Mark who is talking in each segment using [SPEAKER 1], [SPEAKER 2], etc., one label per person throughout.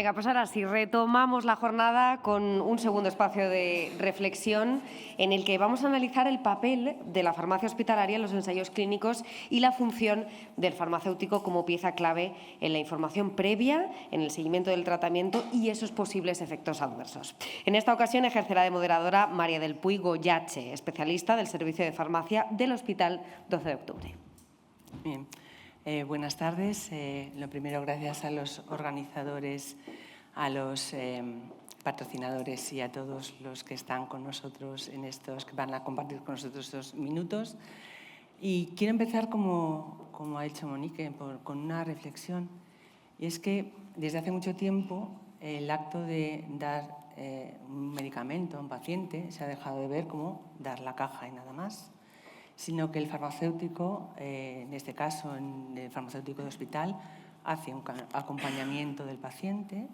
[SPEAKER 1] Venga, pues ahora sí, retomamos la jornada con un segundo espacio de reflexión en el que vamos a analizar el papel de la farmacia hospitalaria en los ensayos clínicos y la función del farmacéutico como pieza clave en la información previa, en el seguimiento del tratamiento y esos posibles efectos adversos. En esta ocasión ejercerá de moderadora María del Puy Goyache, especialista del Servicio de Farmacia del Hospital 12 de Octubre.
[SPEAKER 2] Bien. Buenas tardes. Lo primero, gracias a los organizadores, a los patrocinadores y a todos los que están con nosotros en estos, que van a compartir con nosotros estos minutos. Y quiero empezar, como ha hecho Monique, con una reflexión. Y es que desde hace mucho tiempo el acto de dar un medicamento a un paciente se ha dejado de ver como dar la caja y nada más, sino que el farmacéutico, en este caso el farmacéutico de hospital, hace un acompañamiento del paciente,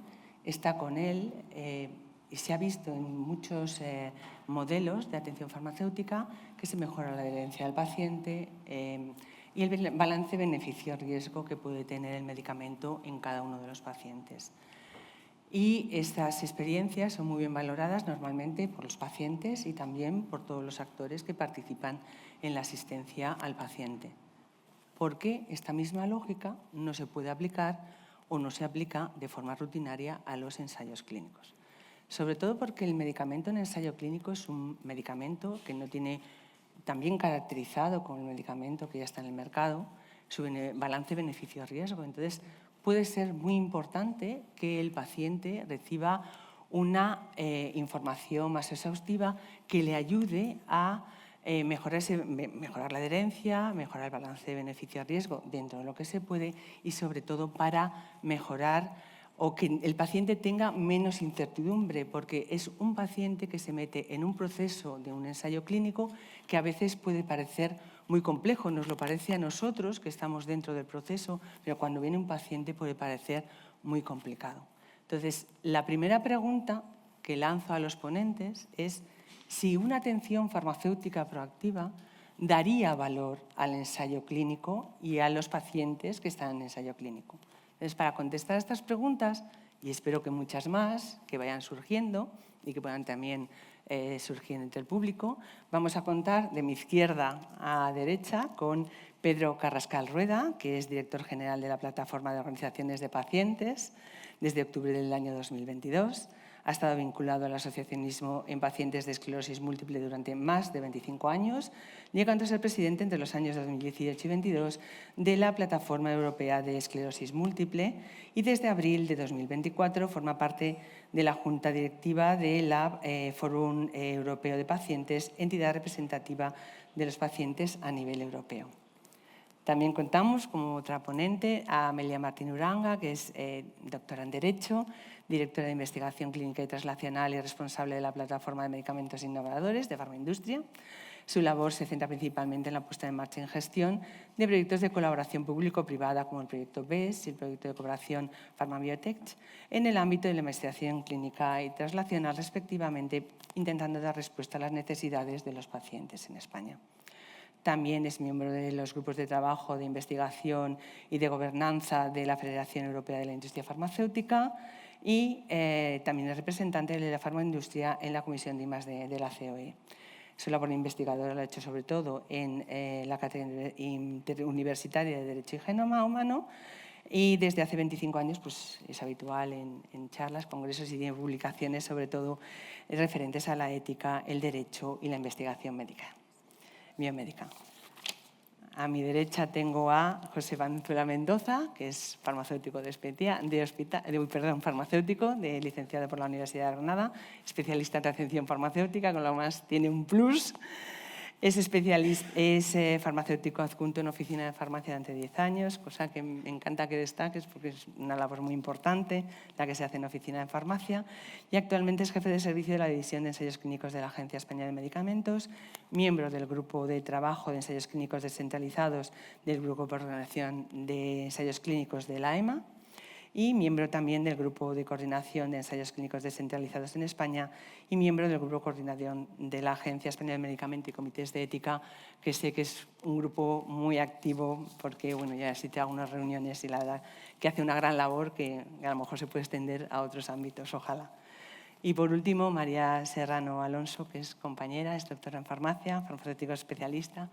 [SPEAKER 2] está con él y se ha visto en muchos modelos de atención farmacéutica que se mejora la adherencia del paciente y el balance beneficio-riesgo que puede tener el medicamento en cada uno de los pacientes. Y estas experiencias son muy bien valoradas normalmente por los pacientes y también por todos los actores que participan en la asistencia al paciente. Porque esta misma lógica no se puede aplicar o no se aplica de forma rutinaria a los ensayos clínicos. Sobre todo porque el medicamento en ensayo clínico es un medicamento que no tiene tan bien caracterizado como el medicamento que ya está en el mercado, su balance beneficio-riesgo. Entonces, puede ser muy importante que el paciente reciba una información más exhaustiva que le ayude a mejorar la adherencia, mejorar el balance de beneficio-riesgo dentro de lo que se puede y, sobre todo, para mejorar o que el paciente tenga menos incertidumbre, porque es un paciente que se mete en un proceso de un ensayo clínico que a veces puede parecer muy complejo. Nos lo parece a nosotros, que estamos dentro del proceso, pero cuando viene un paciente puede parecer muy complicado. Entonces, la primera pregunta que lanzo a los ponentes es si una atención farmacéutica proactiva daría valor al ensayo clínico y a los pacientes que están en ensayo clínico. Entonces, para contestar a estas preguntas, y espero que muchas más que vayan surgiendo y que puedan también surgir entre el público, vamos a contar de mi izquierda a derecha con Pedro Carrascal Rueda, que es director general de la Plataforma de Organizaciones de Pacientes desde octubre del año 2022. Ha estado vinculado al asociacionismo en pacientes de esclerosis múltiple durante más de 25 años, llegando a ser presidente entre los años 2018 y 2022 de la Plataforma Europea de Esclerosis Múltiple y desde abril de 2024 forma parte de la Junta Directiva de la Fórum Europeo de Pacientes, entidad representativa de los pacientes a nivel europeo. También contamos como otra ponente a Amelia Martín Uranga, que es doctora en Derecho, directora de Investigación Clínica y Translacional y responsable de la Plataforma de Medicamentos Innovadores de Farmaindustria. Su labor se centra principalmente en la puesta en marcha y en gestión de proyectos de colaboración público-privada como el proyecto BES y el proyecto de cooperación PharmaBiotech en el ámbito de la investigación clínica y translacional respectivamente, intentando dar respuesta a las necesidades de los pacientes en España. También es miembro de los grupos de trabajo de investigación y de gobernanza de la Federación Europea de la Industria Farmacéutica y también es representante de la farmaindustria en la Comisión de I+D de la COE. Su labor investigadora la ha hecho sobre todo en la Cátedra Interuniversitaria de Derecho y Genoma Humano y desde hace 25 años pues, es habitual en charlas, congresos y de publicaciones, sobre todo referentes a la ética, el derecho y la investigación médica. Biomédica. A mi derecha tengo a José Valenzuela Mendoza, que es farmacéutico licenciado por la Universidad de Granada, especialista en atención farmacéutica, con lo más tiene un plus. Es farmacéutico adjunto en oficina de farmacia durante 10 años, cosa que me encanta que destaques porque es una labor muy importante la que se hace en oficina de farmacia. Y actualmente es jefe de servicio de la División de Ensayos Clínicos de la Agencia Española de Medicamentos, miembro del Grupo de Trabajo de Ensayos Clínicos Descentralizados del Grupo de Coordinación de Ensayos Clínicos de la EMA y miembro también del Grupo de Coordinación de Ensayos Clínicos Descentralizados en España y miembro del Grupo de Coordinación de la Agencia Española del Medicamento y Comités de Ética, que sé que es un grupo muy activo porque bueno, ya asistí a algunas reuniones y la verdad que hace una gran labor que a lo mejor se puede extender a otros ámbitos, ojalá. Y por último, María Serrano Alonso, que es compañera, es doctora en farmacia, farmacéutico especialista,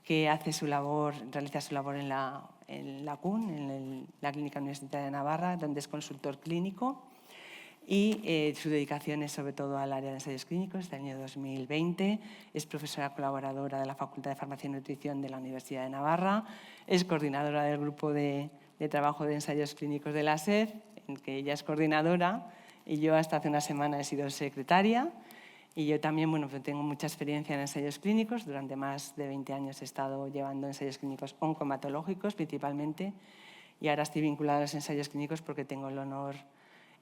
[SPEAKER 2] que hace su labor, realiza su labor en la CUN, en la Clínica Universitaria de Navarra, donde es consultor clínico, y su dedicación es sobre todo al área de ensayos clínicos. Desde el año 2020 es profesora colaboradora de la Facultad de Farmacia y Nutrición de la Universidad de Navarra, es coordinadora del grupo de trabajo de ensayos clínicos de la SED, en que ella es coordinadora, y yo hasta hace una semana he sido secretaria. Y yo también bueno, pues tengo mucha experiencia en ensayos clínicos. Durante más de 20 años he estado llevando ensayos clínicos oncohematológicos principalmente, y ahora estoy vinculada a los ensayos clínicos porque tengo el honor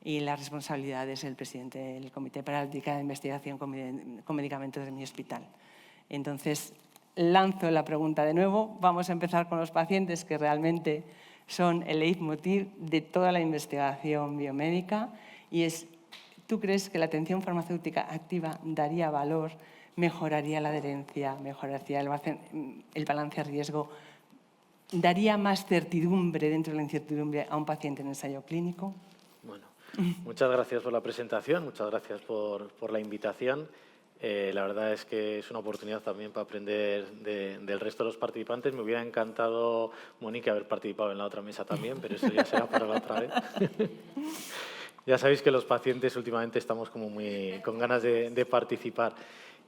[SPEAKER 2] y la responsabilidad de ser el presidente del Comité para la Ética de Investigación con Medicamentos de mi hospital. Entonces, lanzo la pregunta de nuevo. Vamos a empezar con los pacientes, que realmente son el leitmotiv de toda la investigación biomédica, y es: ¿tú crees que la atención farmacéutica activa daría valor, mejoraría la adherencia, mejoraría el balance a riesgo, daría más certidumbre dentro de la incertidumbre a un paciente en ensayo clínico?
[SPEAKER 3] Bueno, muchas gracias por la presentación, muchas gracias por la invitación. La verdad es que es una oportunidad también para aprender del resto de los participantes. Me hubiera encantado, Mónica, haber participado en la otra mesa también, pero eso ya será para la otra vez. Ya sabéis que los pacientes últimamente estamos como muy con ganas de participar.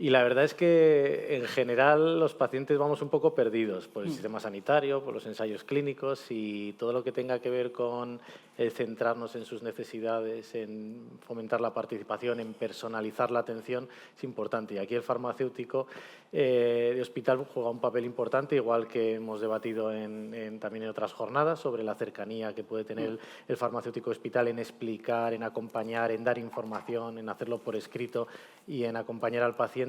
[SPEAKER 3] Y la verdad es que, en general, los pacientes vamos un poco perdidos por el sistema sanitario, por los ensayos clínicos, y todo lo que tenga que ver con el centrarnos en sus necesidades, en fomentar la participación, en personalizar la atención, es importante. Y aquí el farmacéutico de hospital juega un papel importante, igual que hemos debatido también en otras jornadas sobre la cercanía que puede tener el farmacéutico de hospital en explicar, en acompañar, en dar información, en hacerlo por escrito y en acompañar al paciente.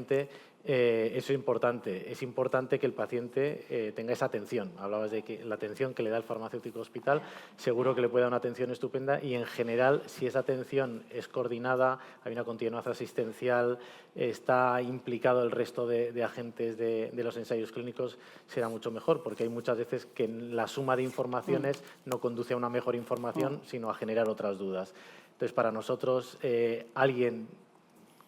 [SPEAKER 3] Eso es importante. Es importante que el paciente tenga esa atención. Hablabas de que la atención que le da el farmacéutico hospital seguro que le puede dar una atención estupenda, y en general, si esa atención es coordinada, hay una continuidad asistencial, está implicado el resto de agentes de los ensayos clínicos, será mucho mejor, porque hay muchas veces que la suma de informaciones no conduce a una mejor información, sino a generar otras dudas. Entonces, para nosotros, alguien,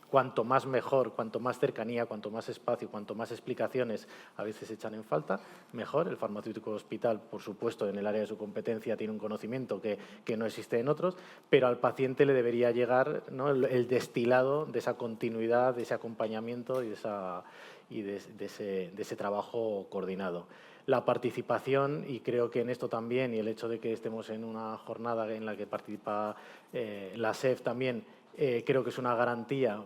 [SPEAKER 3] cuanto más mejor, cuanto más cercanía, cuanto más espacio, cuanto más explicaciones a veces echan en falta, mejor. El farmacéutico de hospital, por supuesto, en el área de su competencia tiene un conocimiento que no existe en otros, pero al paciente le debería llegar, ¿no?, el destilado de esa continuidad, de ese acompañamiento y de ese trabajo coordinado. La participación, y creo que en esto también, y el hecho de que estemos en una jornada en la que participa la SEF también, creo que es una garantía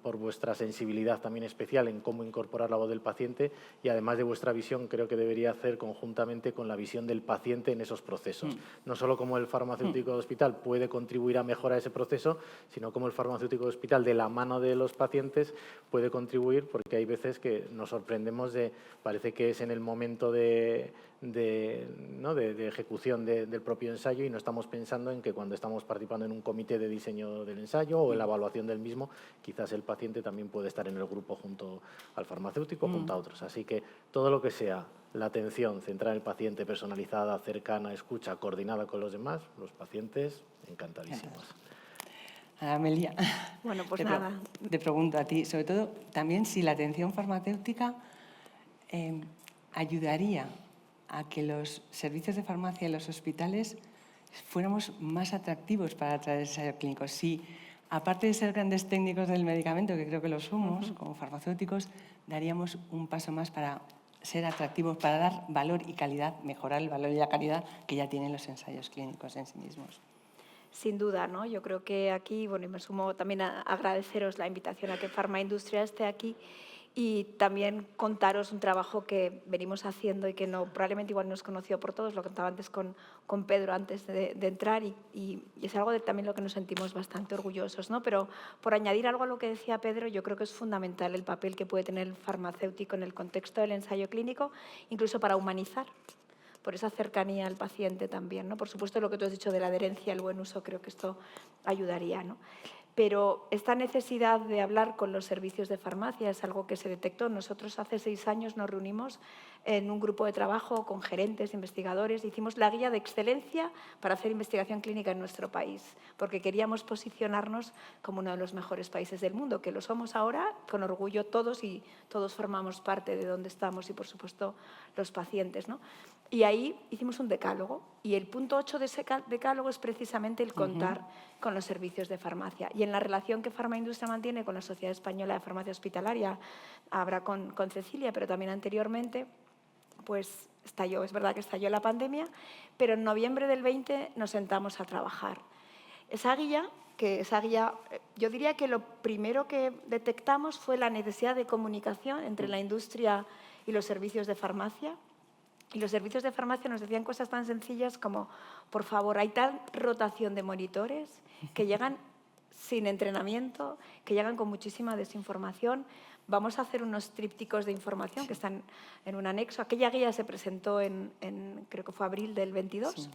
[SPEAKER 3] por vuestra sensibilidad también especial en cómo incorporar la voz del paciente, y además de vuestra visión, creo que debería hacer conjuntamente con la visión del paciente en esos procesos. No solo cómo el farmacéutico de hospital puede contribuir a mejorar ese proceso, sino cómo el farmacéutico de hospital, de la mano de los pacientes, puede contribuir, porque hay veces que nos sorprendemos parece que es en el momento de ejecución del propio ensayo, y no estamos pensando en que cuando estamos participando en un comité de diseño del ensayo o en la evaluación del mismo, quizás el paciente también puede estar en el grupo junto al farmacéutico, junto a otros. Así que todo lo que sea la atención centrada en el paciente, personalizada, cercana, escucha, coordinada con los demás, los pacientes encantadísimos.
[SPEAKER 2] Amelia,
[SPEAKER 4] Bueno, pues nada.
[SPEAKER 2] Te pregunto a ti, sobre todo, también si la atención farmacéutica ayudaría a que los servicios de farmacia en los hospitales fuéramos más atractivos para atraer ensayos clínicos. Si, aparte de ser grandes técnicos del medicamento, que creo que lo somos, como farmacéuticos, daríamos un paso más para ser atractivos, para dar valor y calidad, mejorar el valor y la calidad que ya tienen los ensayos clínicos en sí mismos.
[SPEAKER 4] Sin duda, ¿no? Yo creo que aquí, bueno, y me sumo también a agradeceros la invitación a que Pharma Industria esté aquí, y también contaros un trabajo que venimos haciendo y que probablemente igual no es conocido por todos, lo contaba antes con Pedro antes de entrar, y es algo de también lo que nos sentimos bastante orgullosos, ¿no? Pero por añadir algo a lo que decía Pedro, yo creo que es fundamental el papel que puede tener el farmacéutico en el contexto del ensayo clínico, incluso para humanizar. por esa cercanía al paciente también, ¿no? Por supuesto, lo que tú has dicho de la adherencia, el buen uso, creo que esto ayudaría, ¿no? Pero esta necesidad de hablar con los servicios de farmacia es algo que se detectó. Nosotros hace 6 años nos reunimos en un grupo de trabajo con gerentes, investigadores, hicimos la guía de excelencia para hacer investigación clínica en nuestro país, porque queríamos posicionarnos como uno de los mejores países del mundo, que lo somos ahora con orgullo todos y todos formamos parte de donde estamos y, por supuesto, los pacientes, ¿no? Y ahí hicimos un decálogo y el punto 8 de ese decálogo es precisamente el contar con los servicios de farmacia. Y en la relación que Farmaindustria mantiene con la Sociedad Española de Farmacia Hospitalaria, habrá con Cecilia, pero también anteriormente, pues estalló, es verdad que estalló la pandemia, pero en noviembre del 20 nos sentamos a trabajar. Esa guía, yo diría que lo primero que detectamos fue la necesidad de comunicación entre la industria y los servicios de farmacia. Y los servicios de farmacia nos decían cosas tan sencillas como, por favor, hay tal rotación de monitores que llegan sin entrenamiento, que llegan con muchísima desinformación. Vamos a hacer unos trípticos de información que están en un anexo. Aquella guía se presentó en creo que fue abril del 22. Sí.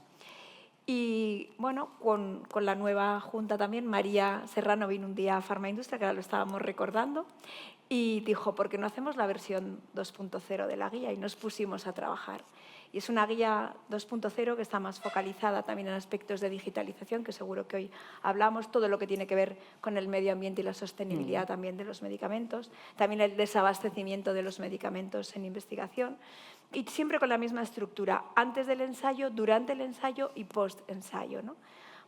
[SPEAKER 4] Y bueno, con la nueva junta también, María Serrano vino un día a Farmaindustria, que ahora lo estábamos recordando, y dijo, ¿por qué no hacemos la versión 2.0 de la guía? Y nos pusimos a trabajar. Y es una guía 2.0 que está más focalizada también en aspectos de digitalización, que seguro que hoy hablamos, todo lo que tiene que ver con el medio ambiente y la sostenibilidad también de los medicamentos, también el desabastecimiento de los medicamentos en investigación, y siempre con la misma estructura, antes del ensayo, durante el ensayo y post-ensayo, ¿no?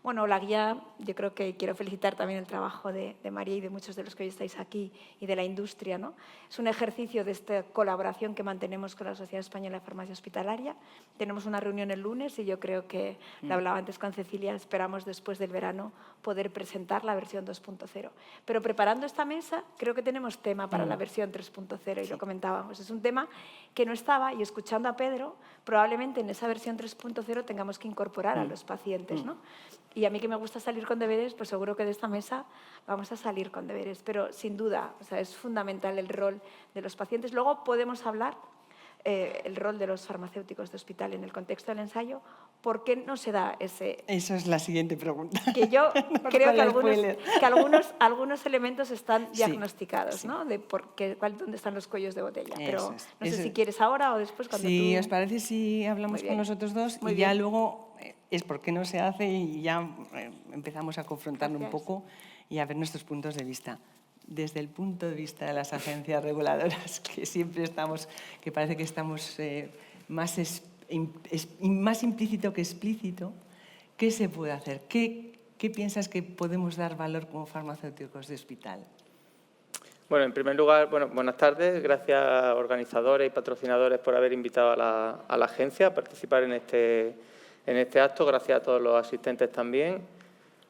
[SPEAKER 4] Bueno, la guía, yo creo que quiero felicitar también el trabajo de María y de muchos de los que hoy estáis aquí y de la industria, ¿no? Es un ejercicio de esta colaboración que mantenemos con la Sociedad Española de Farmacia Hospitalaria. Tenemos una reunión el lunes y yo creo que, lo hablaba antes con Cecilia, esperamos después del verano poder presentar la versión 2.0. Pero preparando esta mesa, creo que tenemos tema para la versión 3.0 y lo comentábamos. Es un tema que no estaba y escuchando a Pedro, probablemente en esa versión 3.0 tengamos que incorporar a los pacientes, ¿no? Y a mí que me gusta salir con deberes, pues seguro que de esta mesa vamos a salir con deberes. Pero sin duda, o sea, es fundamental el rol de los pacientes. Luego podemos hablar el rol de los farmacéuticos de hospital en el contexto del ensayo. ¿Por qué no se da ese...?
[SPEAKER 2] Esa es la siguiente pregunta.
[SPEAKER 4] Que yo creo que algunos elementos están diagnosticados, sí. ¿No? De dónde están los cuellos de botella. Pero no sé si quieres ahora o después cuando
[SPEAKER 2] Sí, ¿os parece si hablamos con nosotros dos? Y ya luego es por qué no se hace y ya empezamos a confrontarnos un poco y a ver nuestros puntos de vista. Desde el punto de vista de las agencias reguladoras, que siempre estamos, que parece que estamos más implícito que explícito, ¿qué se puede hacer? ¿Qué piensas que podemos dar valor como farmacéuticos de hospital?
[SPEAKER 5] Bueno, en primer lugar, buenas tardes. Gracias a organizadores y patrocinadores por haber invitado a la agencia a participar en este acto. Gracias a todos los asistentes también.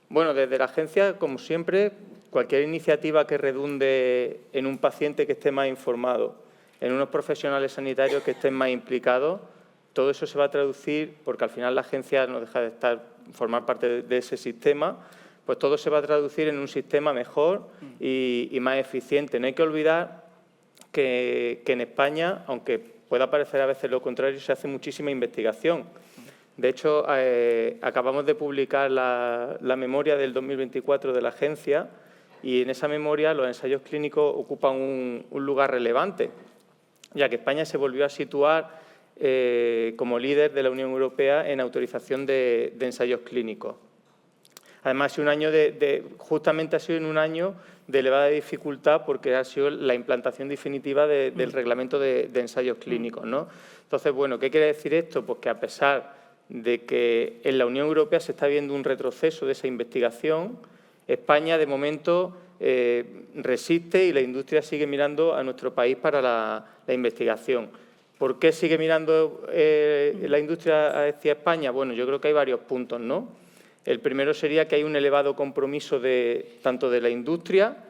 [SPEAKER 5] Bueno, desde la agencia, como siempre, cualquier iniciativa que redunde en un paciente que esté más informado, en unos profesionales sanitarios que estén más implicados, todo eso se va a traducir, porque al final la agencia no deja de formar parte de ese sistema, pues todo se va a traducir en un sistema mejor y más eficiente. No hay que olvidar que en España, aunque pueda parecer a veces lo contrario, se hace muchísima investigación. De hecho, acabamos de publicar la memoria del 2024 de la agencia y en esa memoria los ensayos clínicos ocupan un lugar relevante, ya que España se volvió a situar como líder de la Unión Europea en autorización de ensayos clínicos. Además, justamente ha sido en un año de elevada dificultad porque ha sido la implantación definitiva del reglamento de ensayos clínicos, ¿no? Entonces, bueno, ¿qué quiere decir esto? Pues que a pesar de que en la Unión Europea se está viendo un retroceso de esa investigación, España de momento resiste y la industria sigue mirando a nuestro país para la investigación. ¿Por qué sigue mirando la industria hacia España? Bueno, yo creo que hay varios puntos, ¿no? El primero sería que hay un elevado compromiso tanto de la industria,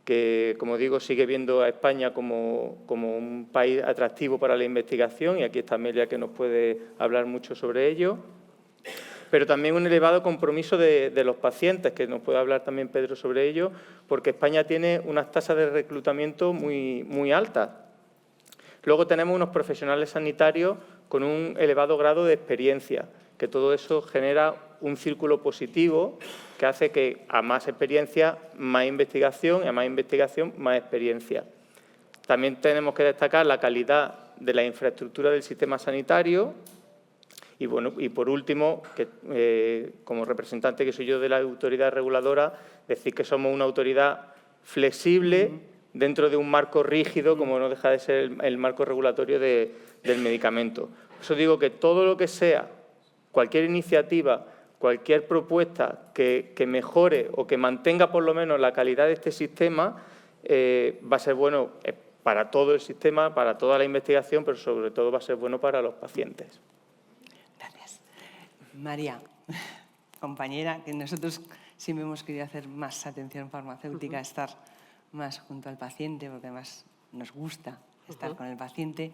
[SPEAKER 5] que, como digo, sigue viendo a España como un país atractivo para la investigación, y aquí está Amelia, que nos puede hablar mucho sobre ello, pero también un elevado compromiso de los pacientes, que nos puede hablar también Pedro sobre ello, porque España tiene unas tasas de reclutamiento muy altas. Luego tenemos unos profesionales sanitarios con un elevado grado de experiencia, que todo eso genera un círculo positivo que hace que a más experiencia, más investigación, y a más investigación, más experiencia. También tenemos que destacar la calidad de la infraestructura del sistema sanitario y, bueno, y por último, que, como representante que soy yo de la autoridad reguladora, decir que somos una autoridad flexible dentro de un marco rígido, como no deja de ser el marco regulatorio del medicamento. Por eso digo que todo lo que sea, cualquier iniciativa, cualquier propuesta que mejore o que mantenga por lo menos la calidad de este sistema, va a ser bueno para todo el sistema, para toda la investigación, pero sobre todo va a ser bueno para los pacientes.
[SPEAKER 2] Gracias. María, compañera, que nosotros siempre hemos querido hacer más atención farmacéutica, estar más junto al paciente, porque además nos gusta estar con el paciente.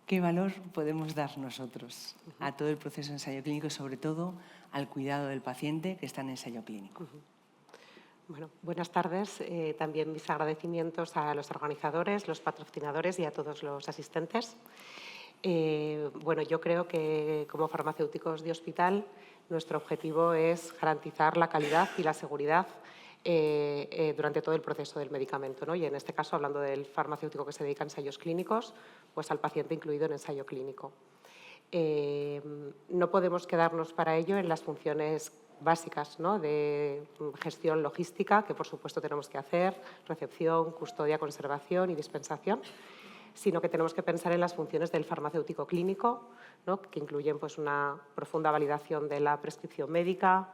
[SPEAKER 2] ¿Qué valor podemos dar nosotros a todo el proceso de ensayo clínico y, sobre todo, al cuidado del paciente que está en ensayo clínico?
[SPEAKER 6] Bueno, buenas tardes. También mis agradecimientos a los organizadores, los patrocinadores y a todos los asistentes. Bueno, yo creo que como farmacéuticos de hospital nuestro objetivo es garantizar la calidad y la seguridad durante todo el proceso del medicamento, ¿no? Y en este caso, hablando del farmacéutico que se dedica a ensayos clínicos, pues al paciente incluido en ensayo clínico. No podemos quedarnos para ello en las funciones básicas, ¿no?, de gestión logística, que por supuesto tenemos que hacer, recepción, custodia, conservación y dispensación, sino que tenemos que pensar en las funciones del farmacéutico clínico, ¿no?, que incluyen pues, una profunda validación de la prescripción médica,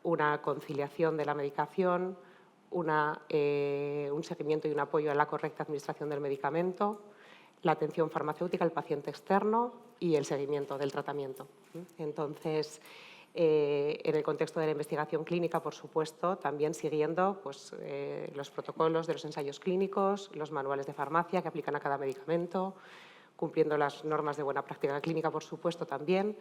[SPEAKER 6] una conciliación de la medicación, un seguimiento y un apoyo a la correcta administración del medicamento, la atención farmacéutica al paciente externo y el seguimiento del tratamiento. Entonces, en el contexto de la investigación clínica, por supuesto, también siguiendo pues, los protocolos de los ensayos clínicos, los manuales de farmacia que aplican a cada medicamento, cumpliendo las normas de buena práctica clínica, por supuesto, también.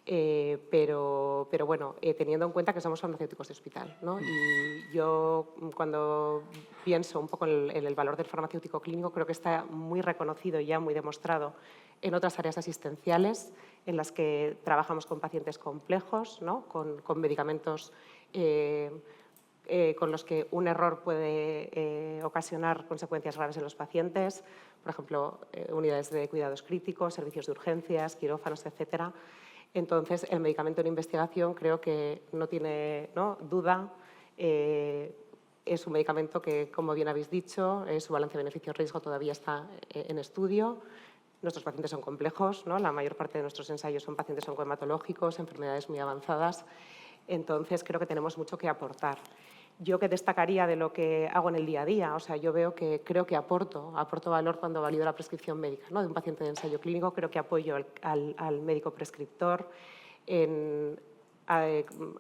[SPEAKER 6] Pero bueno, teniendo en cuenta que somos farmacéuticos de hospital, ¿no? Y yo, cuando pienso un poco en el valor del farmacéutico clínico, creo que está muy reconocido y ya muy demostrado en otras áreas asistenciales en las que trabajamos con pacientes complejos, ¿no?, con medicamentos con los que un error puede ocasionar consecuencias graves en los pacientes, por ejemplo, unidades de cuidados críticos, servicios de urgencias, quirófanos, etcétera. Entonces, el medicamento en investigación creo que no tiene, ¿no?, duda. Es un medicamento que, como bien habéis dicho, su balance beneficio-riesgo todavía está en estudio. Nuestros pacientes son complejos, ¿no? La mayor parte de nuestros ensayos son pacientes oncohematológicos, enfermedades muy avanzadas. Entonces, creo que tenemos mucho que aportar. Yo que destacaría de lo que hago en el día a día, o sea, yo veo que creo que aporto valor cuando valido la prescripción médica, ¿no?, de un paciente de ensayo clínico. Creo que apoyo al médico prescriptor en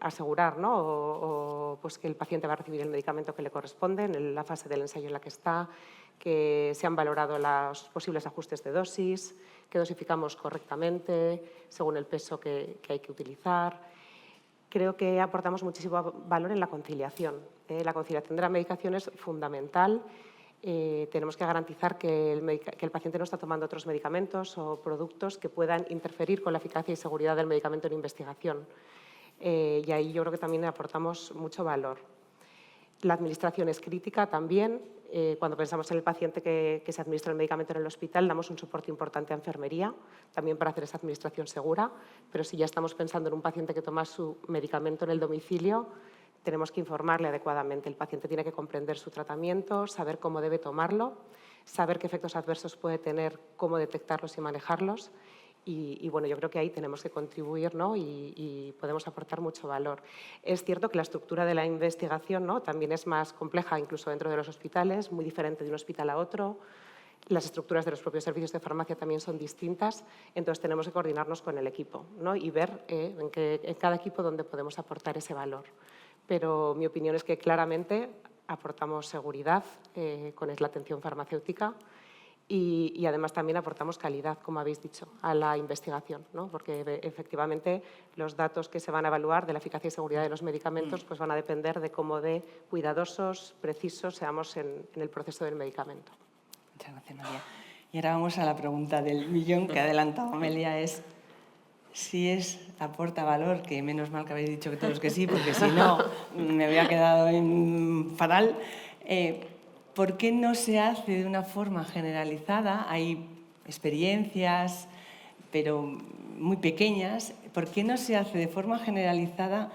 [SPEAKER 6] asegurar, ¿no?, pues que el paciente va a recibir el medicamento que le corresponde en la fase del ensayo en la que está, que se han valorado los posibles ajustes de dosis, que dosificamos correctamente según el peso que hay que utilizar. Creo que aportamos muchísimo valor en la conciliación. La conciliación de la medicación es fundamental. Tenemos que garantizar que el paciente no está tomando otros medicamentos o productos que puedan interferir con la eficacia y seguridad del medicamento en investigación. Y ahí yo creo que también aportamos mucho valor. La administración es crítica también. Cuando pensamos en el paciente que se administra el medicamento en el hospital, damos un soporte importante a enfermería, también para hacer esa administración segura, pero si ya estamos pensando en un paciente que toma su medicamento en el domicilio, tenemos que informarle adecuadamente. El paciente tiene que comprender su tratamiento, saber cómo debe tomarlo, saber qué efectos adversos puede tener, cómo detectarlos y manejarlos. Y bueno, yo creo que ahí tenemos que contribuir, ¿no?, y podemos aportar mucho valor. Es cierto que la estructura de la investigación, ¿no?, también es más compleja, incluso dentro de los hospitales, muy diferente de un hospital a otro. Las estructuras de los propios servicios de farmacia también son distintas, entonces tenemos que coordinarnos con el equipo, ¿no?, y ver en cada equipo dónde podemos aportar ese valor. Pero mi opinión es que claramente aportamos seguridad con la atención farmacéutica. Y además también aportamos calidad, como habéis dicho, a la investigación, ¿no?, porque efectivamente los datos que se van a evaluar de la eficacia y seguridad de los medicamentos pues van a depender de cómo de cuidadosos, precisos seamos en el proceso del medicamento.
[SPEAKER 2] Muchas gracias, María. Y ahora vamos a la pregunta del millón que ha adelantado Amelia, es si aporta valor, que menos mal que habéis dicho que todos que sí, porque si no me había quedado en fatal. ¿Por qué no se hace de una forma generalizada? Hay experiencias, pero muy pequeñas. ¿Por qué no se hace de forma generalizada?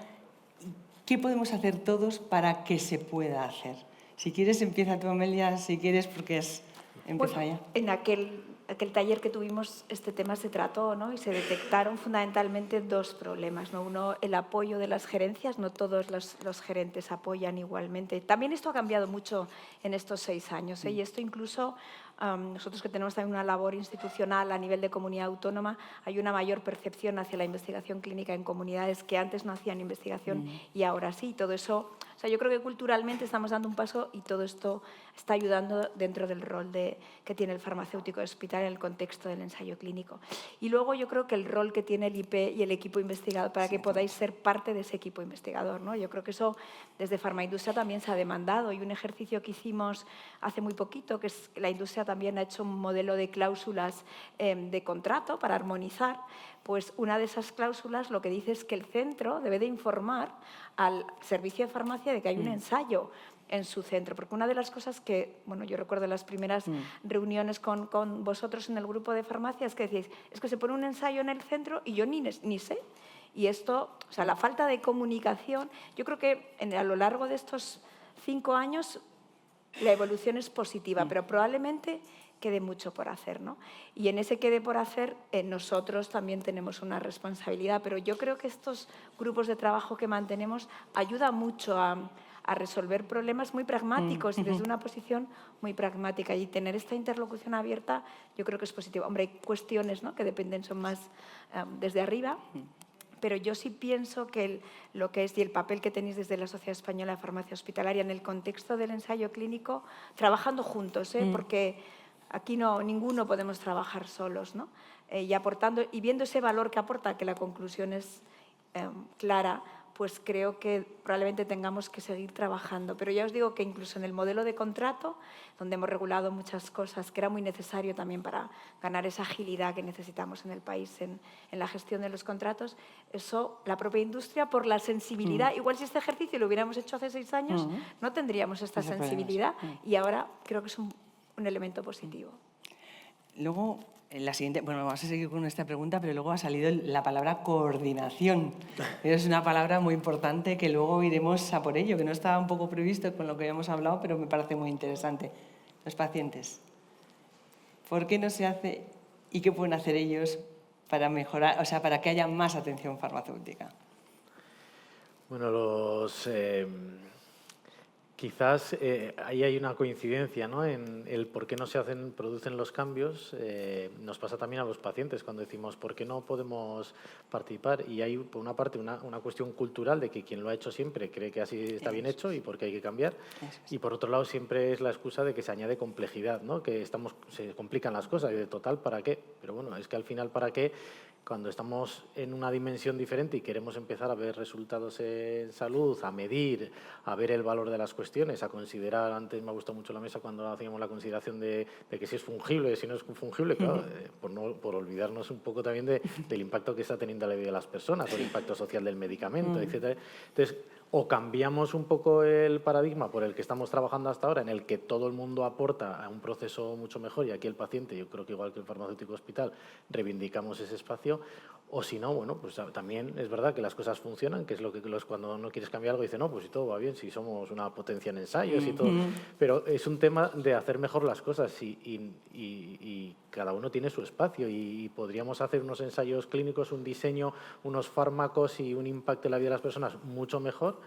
[SPEAKER 2] ¿Qué podemos hacer todos para que se pueda hacer? Si quieres, empieza tú, Amelia, si quieres, porque has empezado ya.
[SPEAKER 4] En aquel taller que tuvimos, este tema se trató, ¿no? Y se detectaron fundamentalmente dos problemas, ¿no? Uno, el apoyo de las gerencias, no todos los gerentes apoyan igualmente. También esto ha cambiado mucho en estos 6 años, ¿eh? Y esto incluso, nosotros que tenemos también una labor institucional a nivel de comunidad autónoma, hay una mayor percepción hacia la investigación clínica en comunidades que antes no hacían investigación y ahora sí. Todo eso, o sea, yo creo que culturalmente estamos dando un paso y todo esto está ayudando dentro del rol que tiene el farmacéutico hospitalario en el contexto del ensayo clínico. Y luego yo creo que el rol que tiene el IP y el equipo investigador para que podáis ser parte de ese equipo investigador, ¿no? Yo creo que eso desde Farmaindustria también se ha demandado, y un ejercicio que hicimos hace muy poquito, que es que la industria también ha hecho un modelo de cláusulas de contrato para armonizar. Pues una de esas cláusulas lo que dice es que el centro debe de informar al servicio de farmacia de que hay un ensayo en su centro, porque una de las cosas que, bueno, yo recuerdo las primeras reuniones con vosotros en el grupo de farmacia es que decíais, es que se pone un ensayo en el centro y yo ni sé. Y esto, o sea, la falta de comunicación, yo creo que a lo largo de estos 5 años la evolución es positiva, pero probablemente quede mucho por hacer, ¿no? Y en ese quede por hacer, nosotros también tenemos una responsabilidad, pero yo creo que estos grupos de trabajo que mantenemos ayudan mucho a resolver problemas muy pragmáticos y desde una posición muy pragmática, y tener esta interlocución abierta yo creo que es positivo. Hombre, hay cuestiones, ¿no?, que dependen, son más desde arriba, pero yo sí pienso que lo que es y el papel que tenéis desde la Sociedad Española de Farmacia Hospitalaria en el contexto del ensayo clínico, trabajando juntos, porque aquí ninguno podemos trabajar solos, ¿no? Y aportando y viendo ese valor que aporta, que la conclusión es clara, pues creo que probablemente tengamos que seguir trabajando. Pero ya os digo que incluso en el modelo de contrato, donde hemos regulado muchas cosas, que era muy necesario también para ganar esa agilidad que necesitamos en el país en la gestión de los contratos, eso, la propia industria, por la sensibilidad, igual si este ejercicio lo hubiéramos hecho hace 6 años, no tendríamos esta sensibilidad, y ahora creo que es un elemento positivo.
[SPEAKER 2] Luego, la siguiente, bueno, vamos a seguir con esta pregunta, pero luego ha salido la palabra coordinación. Es una palabra muy importante que luego iremos a por ello, que no estaba un poco previsto con lo que habíamos hablado, pero me parece muy interesante. Los pacientes, ¿por qué no se hace y qué pueden hacer ellos para mejorar, o sea, para que haya más atención farmacéutica?
[SPEAKER 3] Bueno, quizás ahí hay una coincidencia, ¿no?, en el por qué no se producen los cambios. Nos pasa también a los pacientes cuando decimos por qué no podemos participar, y hay por una parte una cuestión cultural de que quien lo ha hecho siempre cree que así está bien hecho y por qué hay que cambiar, y por otro lado siempre es la excusa de que se añade complejidad, ¿no?, que se complican las cosas y de total, ¿para qué? Pero bueno, es que al final ¿para qué? Cuando estamos en una dimensión diferente y queremos empezar a ver resultados en salud, a medir, a ver el valor de las cuestiones, a considerar, antes me ha gustado mucho la mesa cuando hacíamos la consideración de que si es fungible, si no es fungible, claro, por olvidarnos un poco también del impacto que está teniendo la vida de las personas, o el impacto social del medicamento, etc. Entonces, o cambiamos un poco el paradigma por el que estamos trabajando hasta ahora, en el que todo el mundo aporta a un proceso mucho mejor, y aquí el paciente, yo creo que igual que el farmacéutico hospital, reivindicamos ese espacio, o si no, bueno, pues también es verdad que las cosas funcionan, que es lo que cuando no quieres cambiar algo, dicen, no, pues si todo va bien, si somos una potencia en ensayos y todo, pero es un tema de hacer mejor las cosas, y cada uno tiene su espacio, y podríamos hacer unos ensayos clínicos, un diseño, unos fármacos y un impacto en la vida de las personas mucho mejor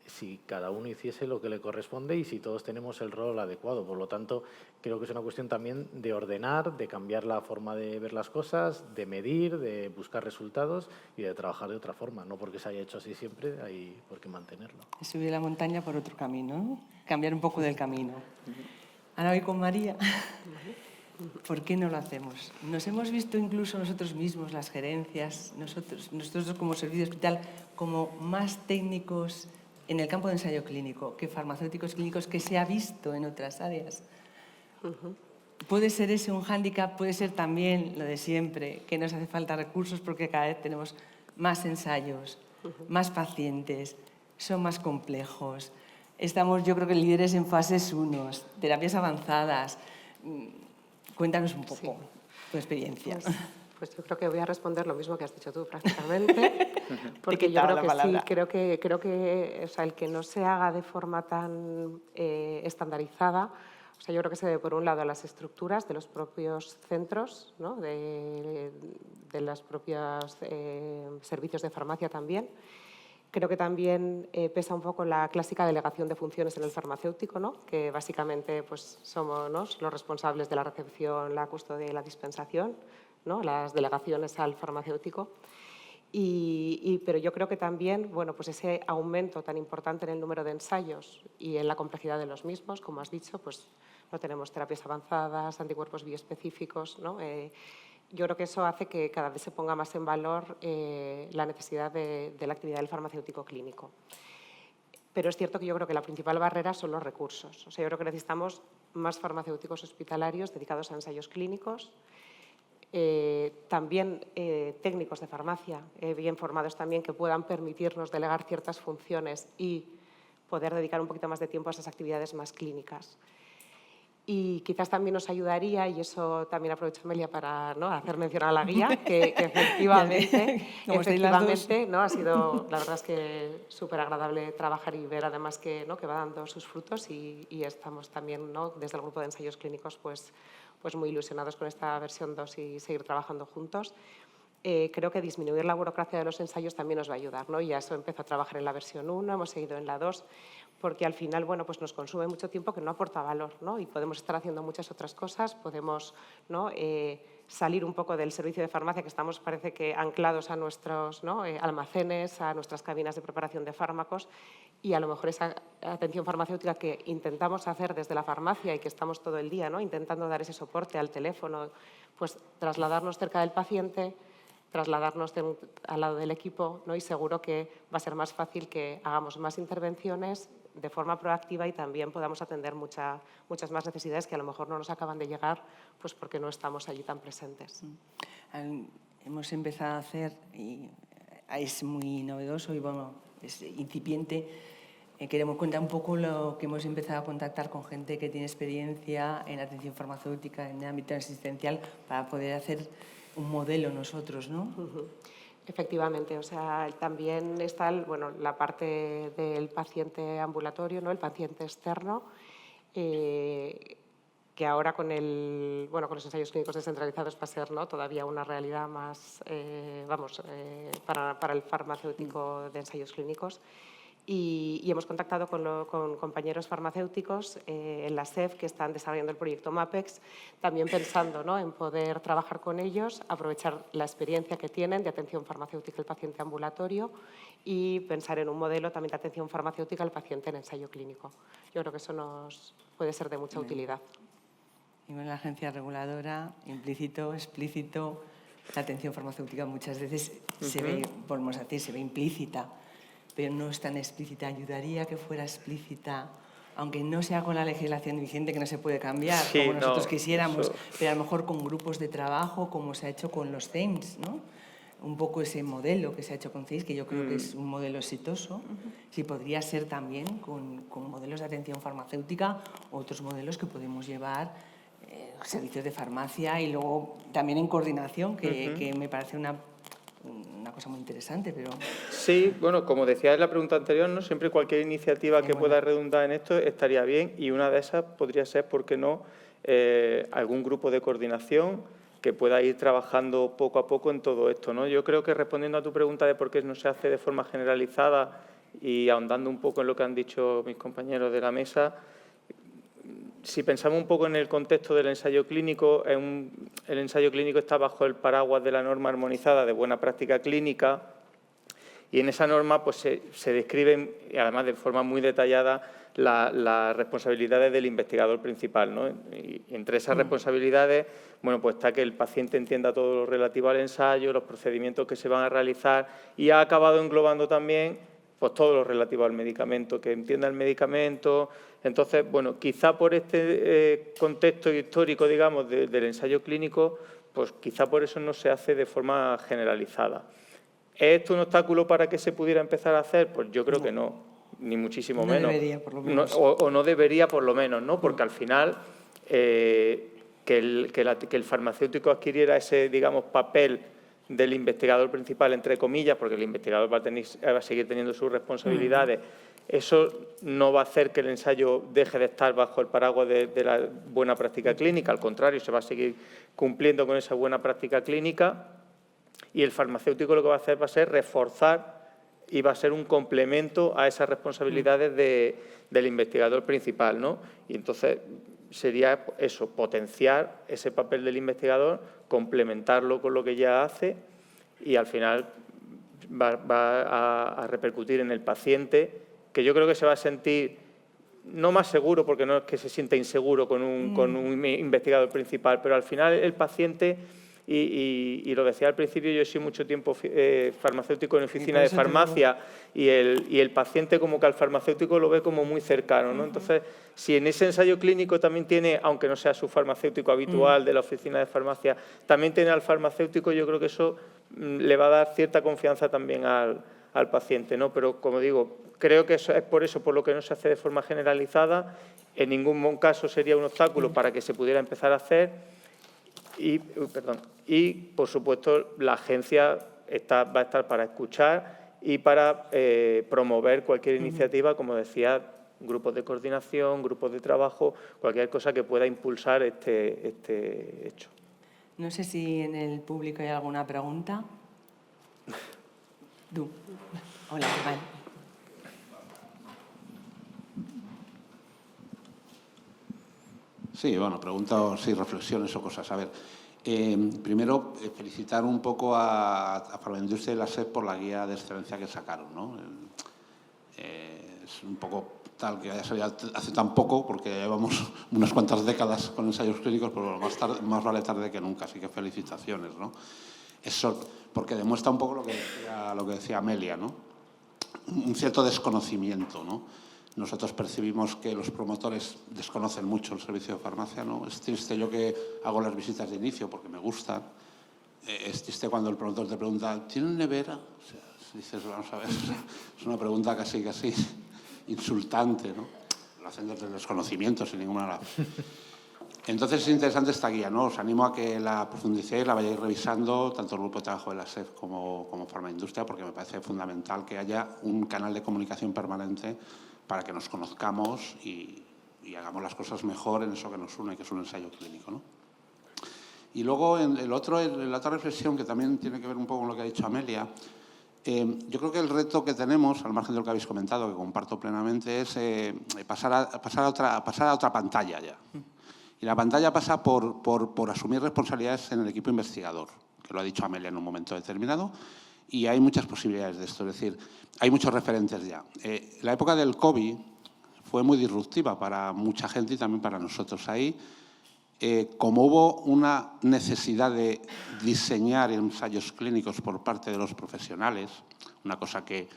[SPEAKER 3] si cada uno hiciese lo que le corresponde y si todos tenemos el rol adecuado. Por lo tanto, creo que es una cuestión también de ordenar, de cambiar la forma de ver las cosas, de medir, de buscar resultados y de trabajar de otra forma. No porque se haya hecho así siempre, hay por qué mantenerlo.
[SPEAKER 2] Subir la montaña por otro camino, ¿no? Cambiar un poco del camino. Ahora voy con María. ¿Por qué no lo hacemos? Nos hemos visto incluso nosotros mismos, las gerencias, nosotros como servicio hospital, como más técnicos en el campo de ensayo clínico que farmacéuticos clínicos, que se ha visto en otras áreas. puede ser ese un hándicap, puede ser también lo de siempre, que nos hace falta recursos porque cada vez tenemos más ensayos, más pacientes, son más complejos. Estamos, yo creo que líderes en fases 1, terapias avanzadas. Cuéntanos un poco tu experiencia.
[SPEAKER 6] Pues yo creo que voy a responder lo mismo que has dicho tú prácticamente, porque yo creo que sí, creo que o sea, el que no se haga de forma tan estandarizada, o sea, yo creo que se debe por un lado a las estructuras de los propios centros, ¿no? de los propios servicios de farmacia también. Creo que también pesa un poco la clásica delegación de funciones en el farmacéutico, ¿no? Que básicamente pues, somos, ¿no?, los responsables de la recepción, la custodia y la dispensación, ¿no?, las delegaciones al farmacéutico. Pero yo creo que también, bueno, pues ese aumento tan importante en el número de ensayos y en la complejidad de los mismos, como has dicho, pues no tenemos terapias avanzadas, anticuerpos bioespecíficos, ¿no? Yo creo que eso hace que cada vez se ponga más en valor la necesidad de la actividad del farmacéutico clínico. Pero es cierto que yo creo que la principal barrera son los recursos. O sea, yo creo que necesitamos más farmacéuticos hospitalarios dedicados a ensayos clínicos, también técnicos de farmacia bien formados también que puedan permitirnos delegar ciertas funciones y poder dedicar un poquito más de tiempo a esas actividades más clínicas. Y quizás también nos ayudaría, y eso también aprovecho, Amelia, para, ¿no?, hacer mención a la guía, que efectivamente, ¿no?, ha sido, la verdad es que súper agradable trabajar y ver además que, ¿no?, que va dando sus frutos y estamos también, ¿no?, desde el grupo de ensayos clínicos pues muy ilusionados con esta versión 2 y seguir trabajando juntos. Creo que disminuir la burocracia de los ensayos también nos va a ayudar, ¿no? Y ya eso empezó a trabajar en la versión 1, hemos seguido en la 2, porque al final, bueno, pues nos consume mucho tiempo que no aporta valor, ¿no? Y podemos estar haciendo muchas otras cosas, podemos, ¿no?, salir un poco del servicio de farmacia, que estamos, parece que, anclados a nuestros, ¿no?, almacenes, a nuestras cabinas de preparación de fármacos, y a lo mejor esa atención farmacéutica que intentamos hacer desde la farmacia y que estamos todo el día, ¿no?, intentando dar ese soporte al teléfono, pues trasladarnos cerca del paciente, trasladarnos al lado del equipo, ¿no? Y seguro que va a ser más fácil que hagamos más intervenciones de forma proactiva y también podamos atender muchas más necesidades que a lo mejor no nos acaban de llegar pues porque no estamos allí tan presentes.
[SPEAKER 2] Hemos empezado a hacer, y es muy novedoso y bueno, es incipiente, queremos contar un poco lo que hemos empezado a contactar con gente que tiene experiencia en atención farmacéutica, en el ámbito asistencial, para poder hacer un modelo nosotros, ¿no?
[SPEAKER 6] Efectivamente, o sea, también está la parte del paciente ambulatorio, ¿no?, el paciente externo, que ahora con los ensayos clínicos descentralizados va a ser, ¿no?, todavía una realidad más, para el farmacéutico de ensayos clínicos. Y hemos contactado con compañeros farmacéuticos en la SEF que están desarrollando el proyecto MAPEX, también pensando, ¿no?, en poder trabajar con ellos, aprovechar la experiencia que tienen de atención farmacéutica al paciente ambulatorio y pensar en un modelo también de atención farmacéutica al paciente en ensayo clínico. Yo creo que eso nos puede ser de mucha utilidad.
[SPEAKER 2] Y bueno, la agencia reguladora, implícito, explícito, la atención farmacéutica muchas veces se ve, podemos decir, se ve implícita, pero no es tan explícita. Ayudaría que fuera explícita, aunque no sea con la legislación vigente, que no se puede cambiar, sí, como nosotros quisiéramos, pero a lo mejor con grupos de trabajo, como se ha hecho con los CEIMS, ¿no? Un poco ese modelo que se ha hecho con CEIMS, que yo creo que es un modelo exitoso, sí podría ser también con modelos de atención farmacéutica, otros modelos que podemos llevar, servicios de farmacia y luego también en coordinación, que me parece una cosa muy interesante, pero...
[SPEAKER 5] Sí, bueno, como decía en la pregunta anterior, ¿no?, siempre cualquier iniciativa que pueda redundar en esto estaría bien y una de esas podría ser, ¿por qué no?, algún grupo de coordinación que pueda ir trabajando poco a poco en todo esto, ¿no? Yo creo que respondiendo a tu pregunta de por qué no se hace de forma generalizada y ahondando un poco en lo que han dicho mis compañeros de la mesa, si pensamos un poco en el contexto del ensayo clínico, el ensayo clínico está bajo el paraguas de la norma armonizada de buena práctica clínica y en esa norma pues, se describen, y además de forma muy detallada, las responsabilidades del investigador principal, ¿no? Y entre esas responsabilidades, bueno, pues está que el paciente entienda todo lo relativo al ensayo, los procedimientos que se van a realizar y ha acabado englobando también pues todo lo relativo al medicamento, que entienda el medicamento. Entonces, bueno, quizá por este contexto histórico, digamos, del ensayo clínico, pues quizá por eso no se hace de forma generalizada. ¿Es esto un obstáculo para que se pudiera empezar a hacer? Pues yo creo que no, ni muchísimo menos.
[SPEAKER 2] No debería, por lo menos.
[SPEAKER 5] O no debería, por lo menos, ¿no? Porque al final que el farmacéutico adquiriera ese, digamos, papel del investigador principal, entre comillas, porque el investigador va a seguir teniendo sus responsabilidades, eso no va a hacer que el ensayo deje de estar bajo el paraguas de la buena práctica clínica, al contrario, se va a seguir cumpliendo con esa buena práctica clínica, y el farmacéutico lo que va a hacer va a ser reforzar y va a ser un complemento a esas responsabilidades del investigador principal, ¿no? Y entonces sería eso, potenciar ese papel del investigador, complementarlo con lo que ya hace, y al final va a repercutir en el paciente, que yo creo que se va a sentir no más seguro, porque no es que se sienta inseguro con un investigador principal, pero al final el paciente, y lo decía al principio, yo he sido mucho tiempo farmacéutico en oficina de farmacia, y el paciente como que al farmacéutico lo ve como muy cercano, ¿no? Entonces, si en ese ensayo clínico también tiene, aunque no sea su farmacéutico habitual de la oficina de farmacia, también tiene al farmacéutico, yo creo que eso le va a dar cierta confianza también al paciente, ¿no? Pero, como digo, creo que eso es por eso por lo que no se hace de forma generalizada. En ningún caso sería un obstáculo para que se pudiera empezar a hacer. Y, por supuesto, la agencia va a estar para escuchar y para promover cualquier iniciativa, como decía, grupos de coordinación, grupos de trabajo, cualquier cosa que pueda impulsar este hecho.
[SPEAKER 2] No sé si en el público hay alguna pregunta. Tú. Hola, ¿qué tal?
[SPEAKER 7] Sí, bueno, preguntas, sí, reflexiones o cosas. A ver, primero, felicitar un poco a Farmaindustria y la SEP por la guía de excelencia que sacaron, ¿no? Es un poco tal que haya salido hace tan poco, porque llevamos unas cuantas décadas con ensayos clínicos, pero más vale tarde que nunca, así que felicitaciones, ¿no? Eso, porque demuestra un poco lo que decía Amelia, ¿no? Un cierto desconocimiento, ¿no? Nosotros percibimos que los promotores desconocen mucho el servicio de farmacia, ¿no? Es triste, yo que hago las visitas de inicio porque me gustan, es triste cuando el promotor te pregunta, ¿tienen nevera? O sea, dices, vamos a ver, es una pregunta casi insultante, ¿no? Lo hacen desde el desconocimiento, sin ninguna razón. Entonces es interesante esta guía, ¿no? Os animo a que la profundicéis, la vayáis revisando, tanto el grupo de trabajo de la SEF como Farmaindustria, porque me parece fundamental que haya un canal de comunicación permanente para que nos conozcamos y hagamos las cosas mejor en eso que nos une, que es un ensayo clínico, ¿no? Y luego, en la otra reflexión, que también tiene que ver un poco con lo que ha dicho Amelia, yo creo que el reto que tenemos, al margen de lo que habéis comentado, que comparto plenamente, es pasar a otra pantalla ya. Y la pantalla pasa por asumir responsabilidades en el equipo investigador, que lo ha dicho Amelia en un momento determinado, y hay muchas posibilidades de esto, es decir, hay muchos referentes ya. La época del COVID fue muy disruptiva para mucha gente y también para nosotros. Ahí, como hubo una necesidad de diseñar ensayos clínicos por parte de los profesionales, una cosa que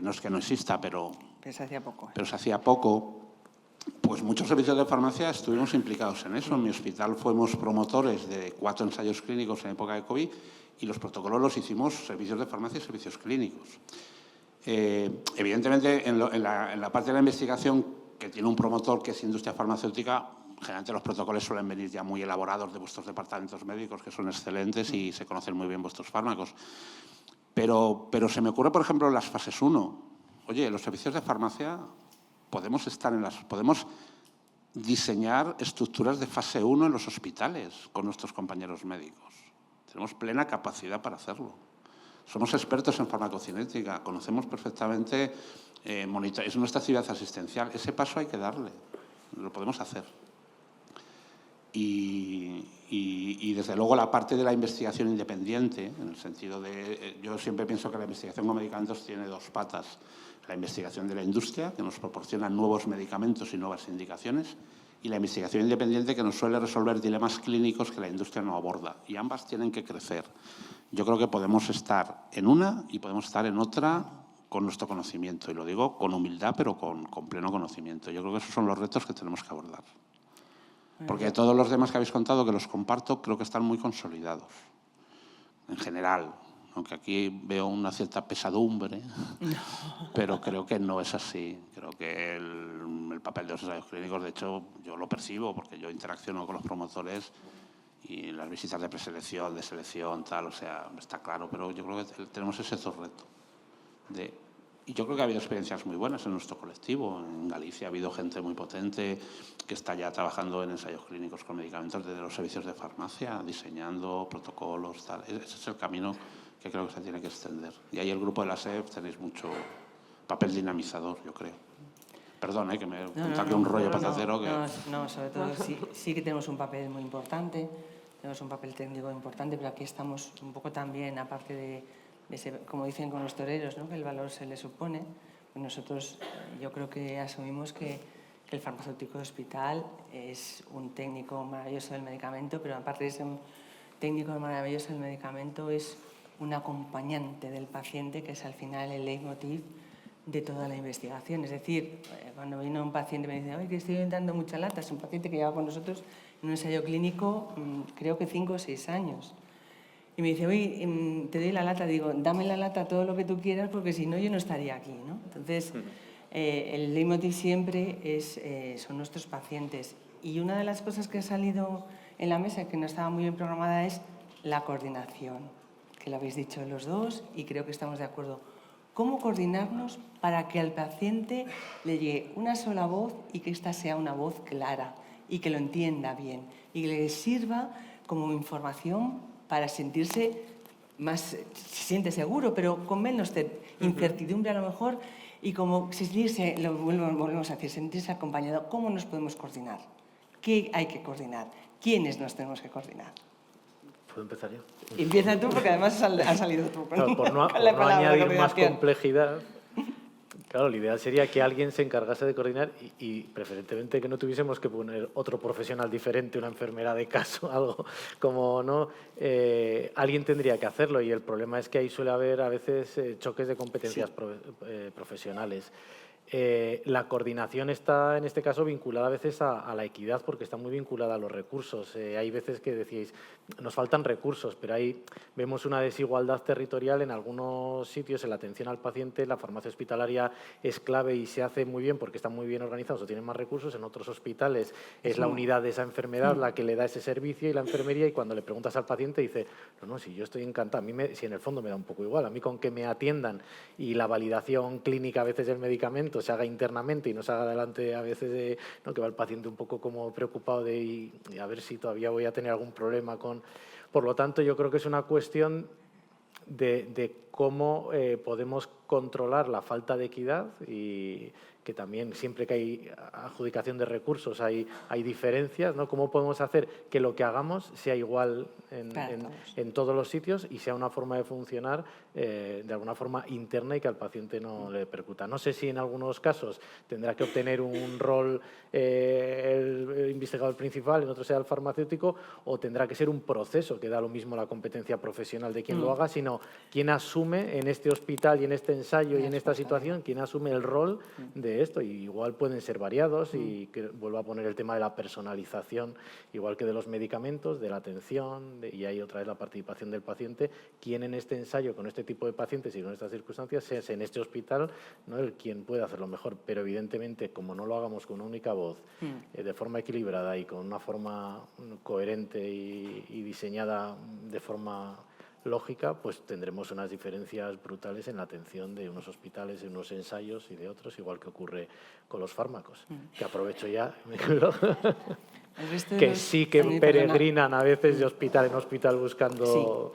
[SPEAKER 7] no es que no exista, pero
[SPEAKER 2] se hacía poco.
[SPEAKER 7] Pero se hacía poco. Pues muchos servicios de farmacia estuvimos implicados en eso. En mi hospital fuimos promotores de 4 ensayos clínicos en época de COVID y los protocolos los hicimos servicios de farmacia y servicios clínicos. Evidentemente, en la parte de la investigación que tiene un promotor que es industria farmacéutica, generalmente los protocolos suelen venir ya muy elaborados de vuestros departamentos médicos, que son excelentes y se conocen muy bien vuestros fármacos. Pero se me ocurre, por ejemplo, en las fases 1. Oye, los servicios de farmacia podemos diseñar estructuras de fase 1 en los hospitales con nuestros compañeros médicos. Tenemos plena capacidad para hacerlo. Somos expertos en farmacocinética, conocemos perfectamente, es nuestra actividad asistencial. Ese paso hay que darle, lo podemos hacer. Y desde luego la parte de la investigación independiente, en el sentido de, yo siempre pienso que la investigación con medicamentos tiene 2 patas. La investigación de la industria, que nos proporciona nuevos medicamentos y nuevas indicaciones, y la investigación independiente, que nos suele resolver dilemas clínicos que la industria no aborda. Y ambas tienen que crecer. Yo creo que podemos estar en una y podemos estar en otra con nuestro conocimiento. Y lo digo con humildad, pero con pleno conocimiento. Yo creo que esos son los retos que tenemos que abordar. Porque todos los demás que habéis contado, que los comparto, creo que están muy consolidados, en general. Aunque aquí veo una cierta pesadumbre, pero creo que no es así. Creo que el papel de los ensayos clínicos, de hecho, yo lo percibo porque yo interacciono con los promotores y las visitas de preselección, de selección, tal, o sea, está claro, pero yo creo que tenemos ese reto. Y yo creo que ha habido experiencias muy buenas en nuestro colectivo. En Galicia ha habido gente muy potente que está ya trabajando en ensayos clínicos con medicamentos desde los servicios de farmacia, diseñando protocolos, tal. Ese es el camino que creo que se tiene que extender. Y ahí el grupo de la SEP tenéis mucho papel dinamizador, yo creo. Perdón, que me aquí un rollo patacero.
[SPEAKER 2] No, sobre todo sí que tenemos un papel muy importante, tenemos un papel técnico importante, pero aquí estamos un poco también, aparte de ese, como dicen con los toreros, ¿no?, que el valor se le supone, pues nosotros yo creo que asumimos que el farmacéutico de hospital es un técnico maravilloso del medicamento, pero aparte de ser un técnico maravilloso del medicamento es un acompañante del paciente, que es al final el leitmotiv de toda la investigación. Es decir, cuando vino un paciente me dice, oye, que estoy dando mucha lata, es un paciente que lleva con nosotros en un ensayo clínico creo que 5 o 6 años. Y me dice, oye, te doy la lata. Digo, dame la lata todo lo que tú quieras porque si no yo no estaría aquí, ¿no? Entonces, el leitmotiv siempre son nuestros pacientes. Y una de las cosas que ha salido en la mesa, que no estaba muy bien programada, es la coordinación, que lo habéis dicho los dos y creo que estamos de acuerdo. ¿Cómo coordinarnos para que al paciente le llegue una sola voz y que ésta sea una voz clara y que lo entienda bien y que le sirva como información para sentirse más, se siente seguro, pero con menos incertidumbre a lo mejor y como sentirse, lo volvemos a decir, sentirse acompañado? ¿Cómo nos podemos coordinar? ¿Qué hay que coordinar? ¿Quiénes nos tenemos que coordinar?
[SPEAKER 3] ¿Puedo empezar yo?
[SPEAKER 2] Empieza tú, porque además has salido tú.
[SPEAKER 3] Claro, por no añadir más complejidad, claro, lo ideal sería que alguien se encargase de coordinar y preferentemente que no tuviésemos que poner otro profesional diferente, una enfermera de caso, algo como, ¿no? Alguien tendría que hacerlo y el problema es que ahí suele haber a veces choques de competencias profesionales. La coordinación está, en este caso, vinculada a veces a la equidad porque está muy vinculada a los recursos. Hay veces que decíais, nos faltan recursos, pero ahí vemos una desigualdad territorial en algunos sitios. En la atención al paciente, la farmacia hospitalaria es clave y se hace muy bien porque están muy bien organizados o tienen más recursos. En otros hospitales es la unidad de esa enfermedad la que le da ese servicio y la enfermería, y cuando le preguntas al paciente dice, no, si yo estoy encantado, a mí si en el fondo me da un poco igual, a mí con que me atiendan y la validación clínica a veces del medicamento se haga internamente y no se haga delante a veces ¿no?, que va el paciente un poco como preocupado de y a ver si todavía voy a tener algún problema con... Por lo tanto, yo creo que es una cuestión de cómo podemos controlar la falta de equidad y que también siempre que hay adjudicación de recursos hay diferencias, ¿no? ¿Cómo podemos hacer que lo que hagamos sea igual en todos los sitios y sea una forma de funcionar de alguna forma interna y que al paciente no le percuta? No sé si en algunos casos tendrá que obtener un rol el investigador principal, en otros sea el farmacéutico, o tendrá que ser un proceso que da lo mismo la competencia profesional de quien lo haga, sino quien asume en este hospital y en este ensayo y en esta situación, quien asume el rol de esto. Y igual pueden ser variados y que vuelvo a poner el tema de la personalización, igual que de los medicamentos, de la atención, y hay otra vez la participación del paciente, quien en este ensayo con este tipo de pacientes y con estas circunstancias es en este hospital, ¿no?, el quien puede hacerlo mejor. Pero evidentemente, como no lo hagamos con una única voz, de forma equilibrada y con una forma coherente y diseñada de forma lógica, pues tendremos unas diferencias brutales en la atención de unos hospitales, en unos ensayos y de otros, igual que ocurre con los fármacos. Que aprovecho ya, que sí que peregrinan a veces de hospital en hospital buscando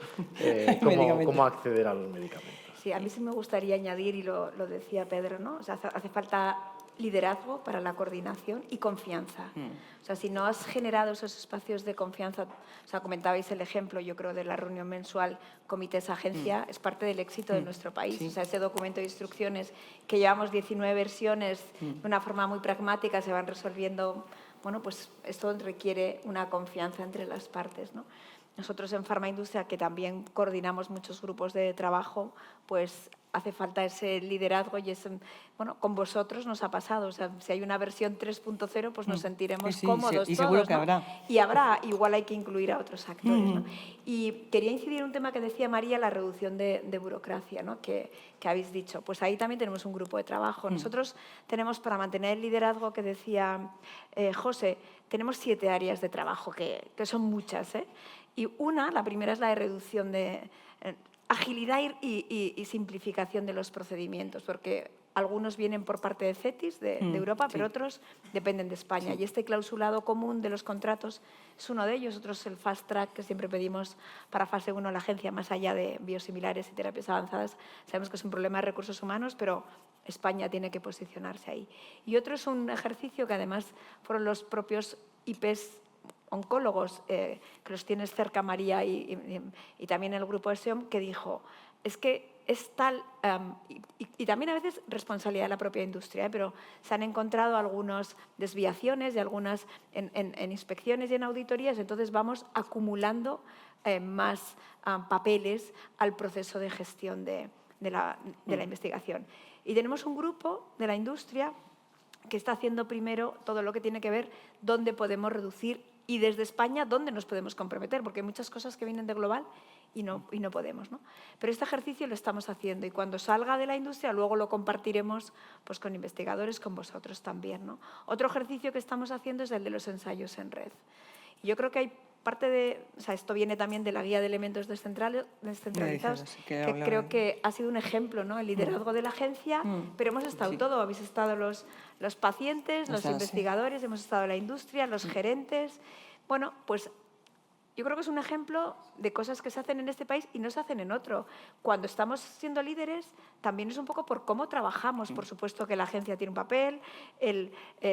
[SPEAKER 3] cómo acceder a los medicamentos.
[SPEAKER 4] Sí, a mí sí me gustaría añadir, y lo decía Pedro, ¿no? O sea, hace falta liderazgo para la coordinación y confianza. O sea, si no has generado esos espacios de confianza, o sea, comentabais el ejemplo, yo creo, de la reunión mensual comités-agencia, es parte del éxito de nuestro país. O sea, ese documento de instrucciones que llevamos 19 versiones de una forma muy pragmática, se van resolviendo. Bueno, pues esto requiere una confianza entre las partes, ¿no? Nosotros en Farmaindustria, que también coordinamos muchos grupos de trabajo, pues hace falta ese liderazgo y bueno, con vosotros nos ha pasado. O sea, si hay una versión 3.0, pues nos sentiremos
[SPEAKER 2] Sí,
[SPEAKER 4] cómodos
[SPEAKER 2] y
[SPEAKER 4] todos,
[SPEAKER 2] seguro que
[SPEAKER 4] ¿no?
[SPEAKER 2] habrá.
[SPEAKER 4] Y habrá, igual hay que incluir a otros actores, ¿no? Y quería incidir en un tema que decía María, la reducción de burocracia, ¿no? que habéis dicho. Pues ahí también tenemos un grupo de trabajo. Nosotros tenemos, para mantener el liderazgo que decía José, tenemos 7 áreas de trabajo, que son muchas, ¿eh? Y la primera es la de reducción de agilidad y simplificación de los procedimientos, porque algunos vienen por parte de CETIS, de Europa, pero otros dependen de España. Y este clausulado común de los contratos es uno de ellos. Otro es el fast track que siempre pedimos para fase 1 a la agencia, más allá de biosimilares y terapias avanzadas. Sabemos que es un problema de recursos humanos, pero España tiene que posicionarse ahí. Y otro es un ejercicio que además fueron los propios IPs oncólogos, que los tienes cerca, María, y también el grupo de SEOM, que dijo, es que es tal, y también a veces responsabilidad de la propia industria, pero se han encontrado algunas desviaciones y algunas en inspecciones y en auditorías, entonces vamos acumulando más papeles al proceso de gestión de la investigación. Y tenemos un grupo de la industria que está haciendo primero todo lo que tiene que ver dónde podemos reducir y desde España dónde nos podemos comprometer, porque hay muchas cosas que vienen de global y no podemos, ¿no? Pero este ejercicio lo estamos haciendo y cuando salga de la industria luego lo compartiremos pues, con investigadores, con vosotros también, ¿no? Otro ejercicio que estamos haciendo es el de los ensayos en red. Y yo creo que hay parte de, o sea, esto viene también de la guía de elementos descentralizados, que creo que ha sido un ejemplo, ¿no? El liderazgo de la agencia, pero hemos estado todo, habéis estado los pacientes, los investigadores, hemos estado la industria, los gerentes. Bueno, pues yo creo que es un ejemplo de cosas que se hacen en este país y no se hacen en otro. Cuando estamos siendo líderes, también es un poco por cómo trabajamos. Por supuesto que la agencia tiene un papel,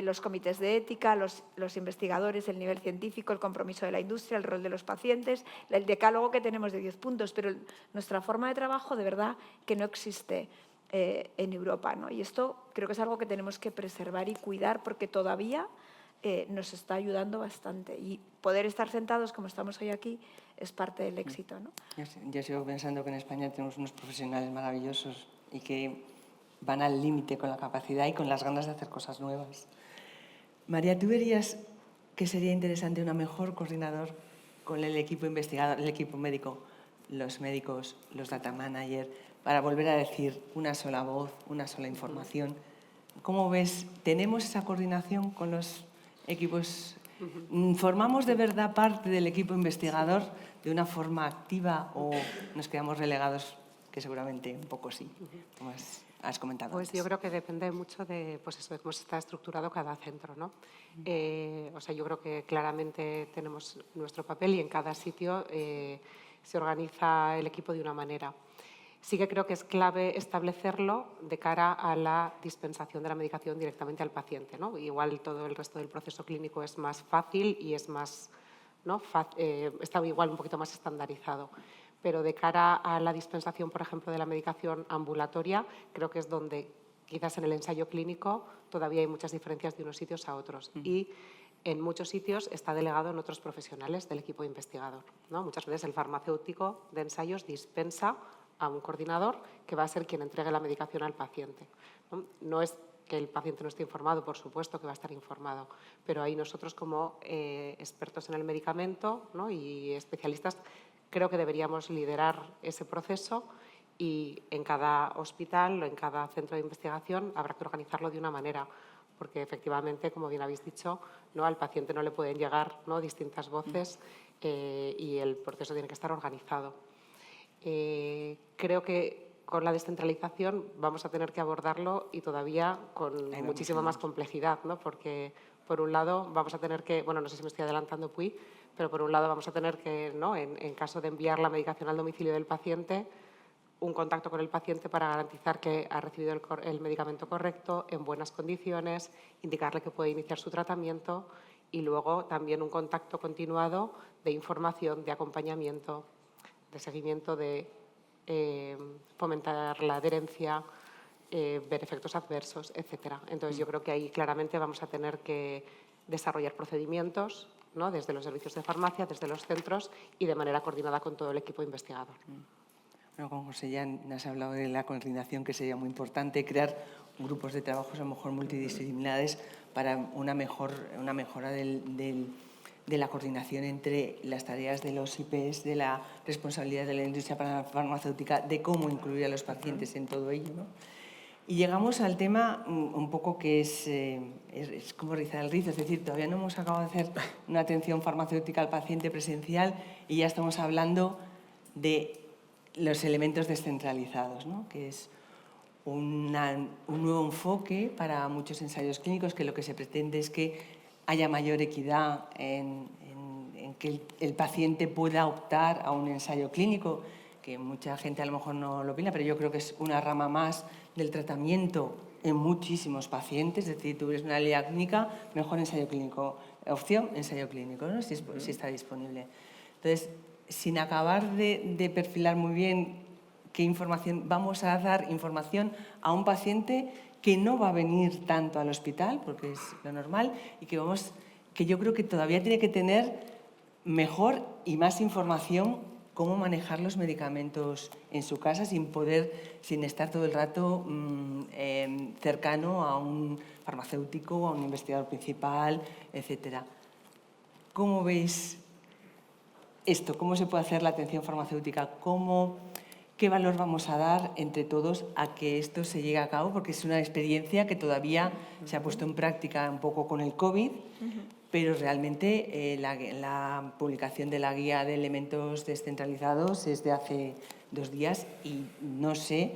[SPEAKER 4] los comités de ética, los investigadores, el nivel científico, el compromiso de la industria, el rol de los pacientes, el decálogo que tenemos de 10 puntos, pero nuestra forma de trabajo de verdad que no existe en Europa, ¿no? Y esto creo que es algo que tenemos que preservar y cuidar porque todavía nos está ayudando bastante. Y poder estar sentados como estamos hoy aquí es parte del éxito, ¿no?
[SPEAKER 2] Yo sigo pensando que en España tenemos unos profesionales maravillosos y que van al límite con la capacidad y con las ganas de hacer cosas nuevas. María, ¿tú verías que sería interesante una mejor coordinador con el equipo investigador, el equipo médico, los médicos, los data managers, para volver a decir una sola voz, una sola información? ¿Cómo ves? ¿Tenemos esa coordinación con los equipos? ¿Formamos de verdad parte del equipo investigador de una forma activa o nos quedamos relegados, que seguramente un poco sí, como has comentado
[SPEAKER 6] Pues
[SPEAKER 2] antes?
[SPEAKER 6] yo creo que depende mucho de, pues eso, de cómo está estructurado cada centro, ¿no? O sea, yo creo que claramente tenemos nuestro papel y en cada sitio se organiza el equipo de una manera. Sí que creo que es clave establecerlo de cara a la dispensación de la medicación directamente al paciente, ¿no? Igual todo el resto del proceso clínico es más fácil y es más, ¿no? Está igual un poquito más estandarizado. Pero de cara a la dispensación, por ejemplo, de la medicación ambulatoria, creo que es donde quizás en el ensayo clínico todavía hay muchas diferencias de unos sitios a otros. Y en muchos sitios está delegado en otros profesionales del equipo investigador, ¿no? Muchas veces el farmacéutico de ensayos dispensa a un coordinador que va a ser quien entregue la medicación al paciente. No es que el paciente no esté informado, por supuesto que va a estar informado, pero ahí nosotros como expertos en el medicamento, ¿no? Y especialistas creo que deberíamos liderar ese proceso y en cada hospital o en cada centro de investigación habrá que organizarlo de una manera, porque efectivamente, como bien habéis dicho, ¿no? Al paciente no le pueden llegar, ¿no? distintas voces y el proceso tiene que estar organizado. Creo que con la descentralización vamos a tener que abordarlo y todavía con muchísima más complejidad, ¿no? Porque por un lado vamos a tener que, bueno, no sé si me estoy adelantando, Puy, pero por un lado vamos a tener que, ¿no? en caso de enviar la medicación al domicilio del paciente, un contacto con el paciente para garantizar que ha recibido el medicamento correcto, en buenas condiciones, indicarle que puede iniciar su tratamiento y luego también un contacto continuado de información, de acompañamiento, de seguimiento, de fomentar la adherencia, ver efectos adversos, etc. Entonces, yo creo que ahí claramente vamos a tener que desarrollar procedimientos, ¿no? Desde los servicios de farmacia, desde los centros y de manera coordinada con todo el equipo investigador.
[SPEAKER 2] Bueno, con José ya nos ha hablado de la coordinación, que sería muy importante, crear grupos de trabajos a lo mejor multidisciplinares para una mejora de la coordinación entre las tareas de los IPs, de la responsabilidad de la industria farmacéutica, de cómo incluir a los pacientes en todo ello, ¿no? Y llegamos al tema un poco que es como rizar el rizo, es decir, todavía no hemos acabado de hacer una atención farmacéutica al paciente presencial y ya estamos hablando de los elementos descentralizados, ¿no? Que es un nuevo enfoque para muchos ensayos clínicos, que lo que se pretende es que haya mayor equidad en que el paciente pueda optar a un ensayo clínico, que mucha gente a lo mejor no lo opina, pero yo creo que es una rama más del tratamiento en muchísimos pacientes. Es decir, tú ves una línea clínica, mejor ensayo clínico, opción ensayo clínico, ¿no? si está disponible. Entonces, sin acabar de perfilar muy bien qué información, vamos a dar información a un paciente que no va a venir tanto al hospital, porque es lo normal, y que yo creo que todavía tiene que tener mejor y más información cómo manejar los medicamentos en su casa sin estar todo el rato cercano a un farmacéutico, a un investigador principal, etc. ¿Cómo veis esto? ¿Cómo se puede hacer la atención farmacéutica? ¿Qué valor vamos a dar entre todos a que esto se llegue a cabo? Porque es una experiencia que todavía se ha puesto en práctica un poco con el COVID, pero realmente la publicación de la guía de elementos descentralizados es de hace 2 días y no sé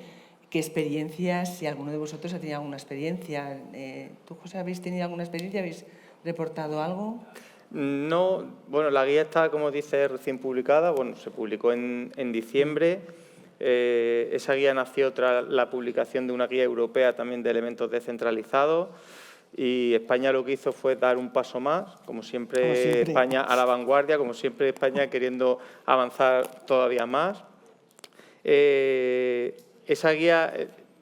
[SPEAKER 2] qué experiencias, si alguno de vosotros ha tenido alguna experiencia. ¿Tú, José, habéis tenido alguna experiencia? ¿Habéis reportado algo?
[SPEAKER 5] No, bueno, la guía está, como dice, recién publicada. Bueno, se publicó en diciembre. Esa guía nació tras la publicación de una guía europea también de elementos descentralizados. Y España lo que hizo fue dar un paso más, como siempre España a la vanguardia, como siempre España queriendo avanzar todavía más. Esa guía,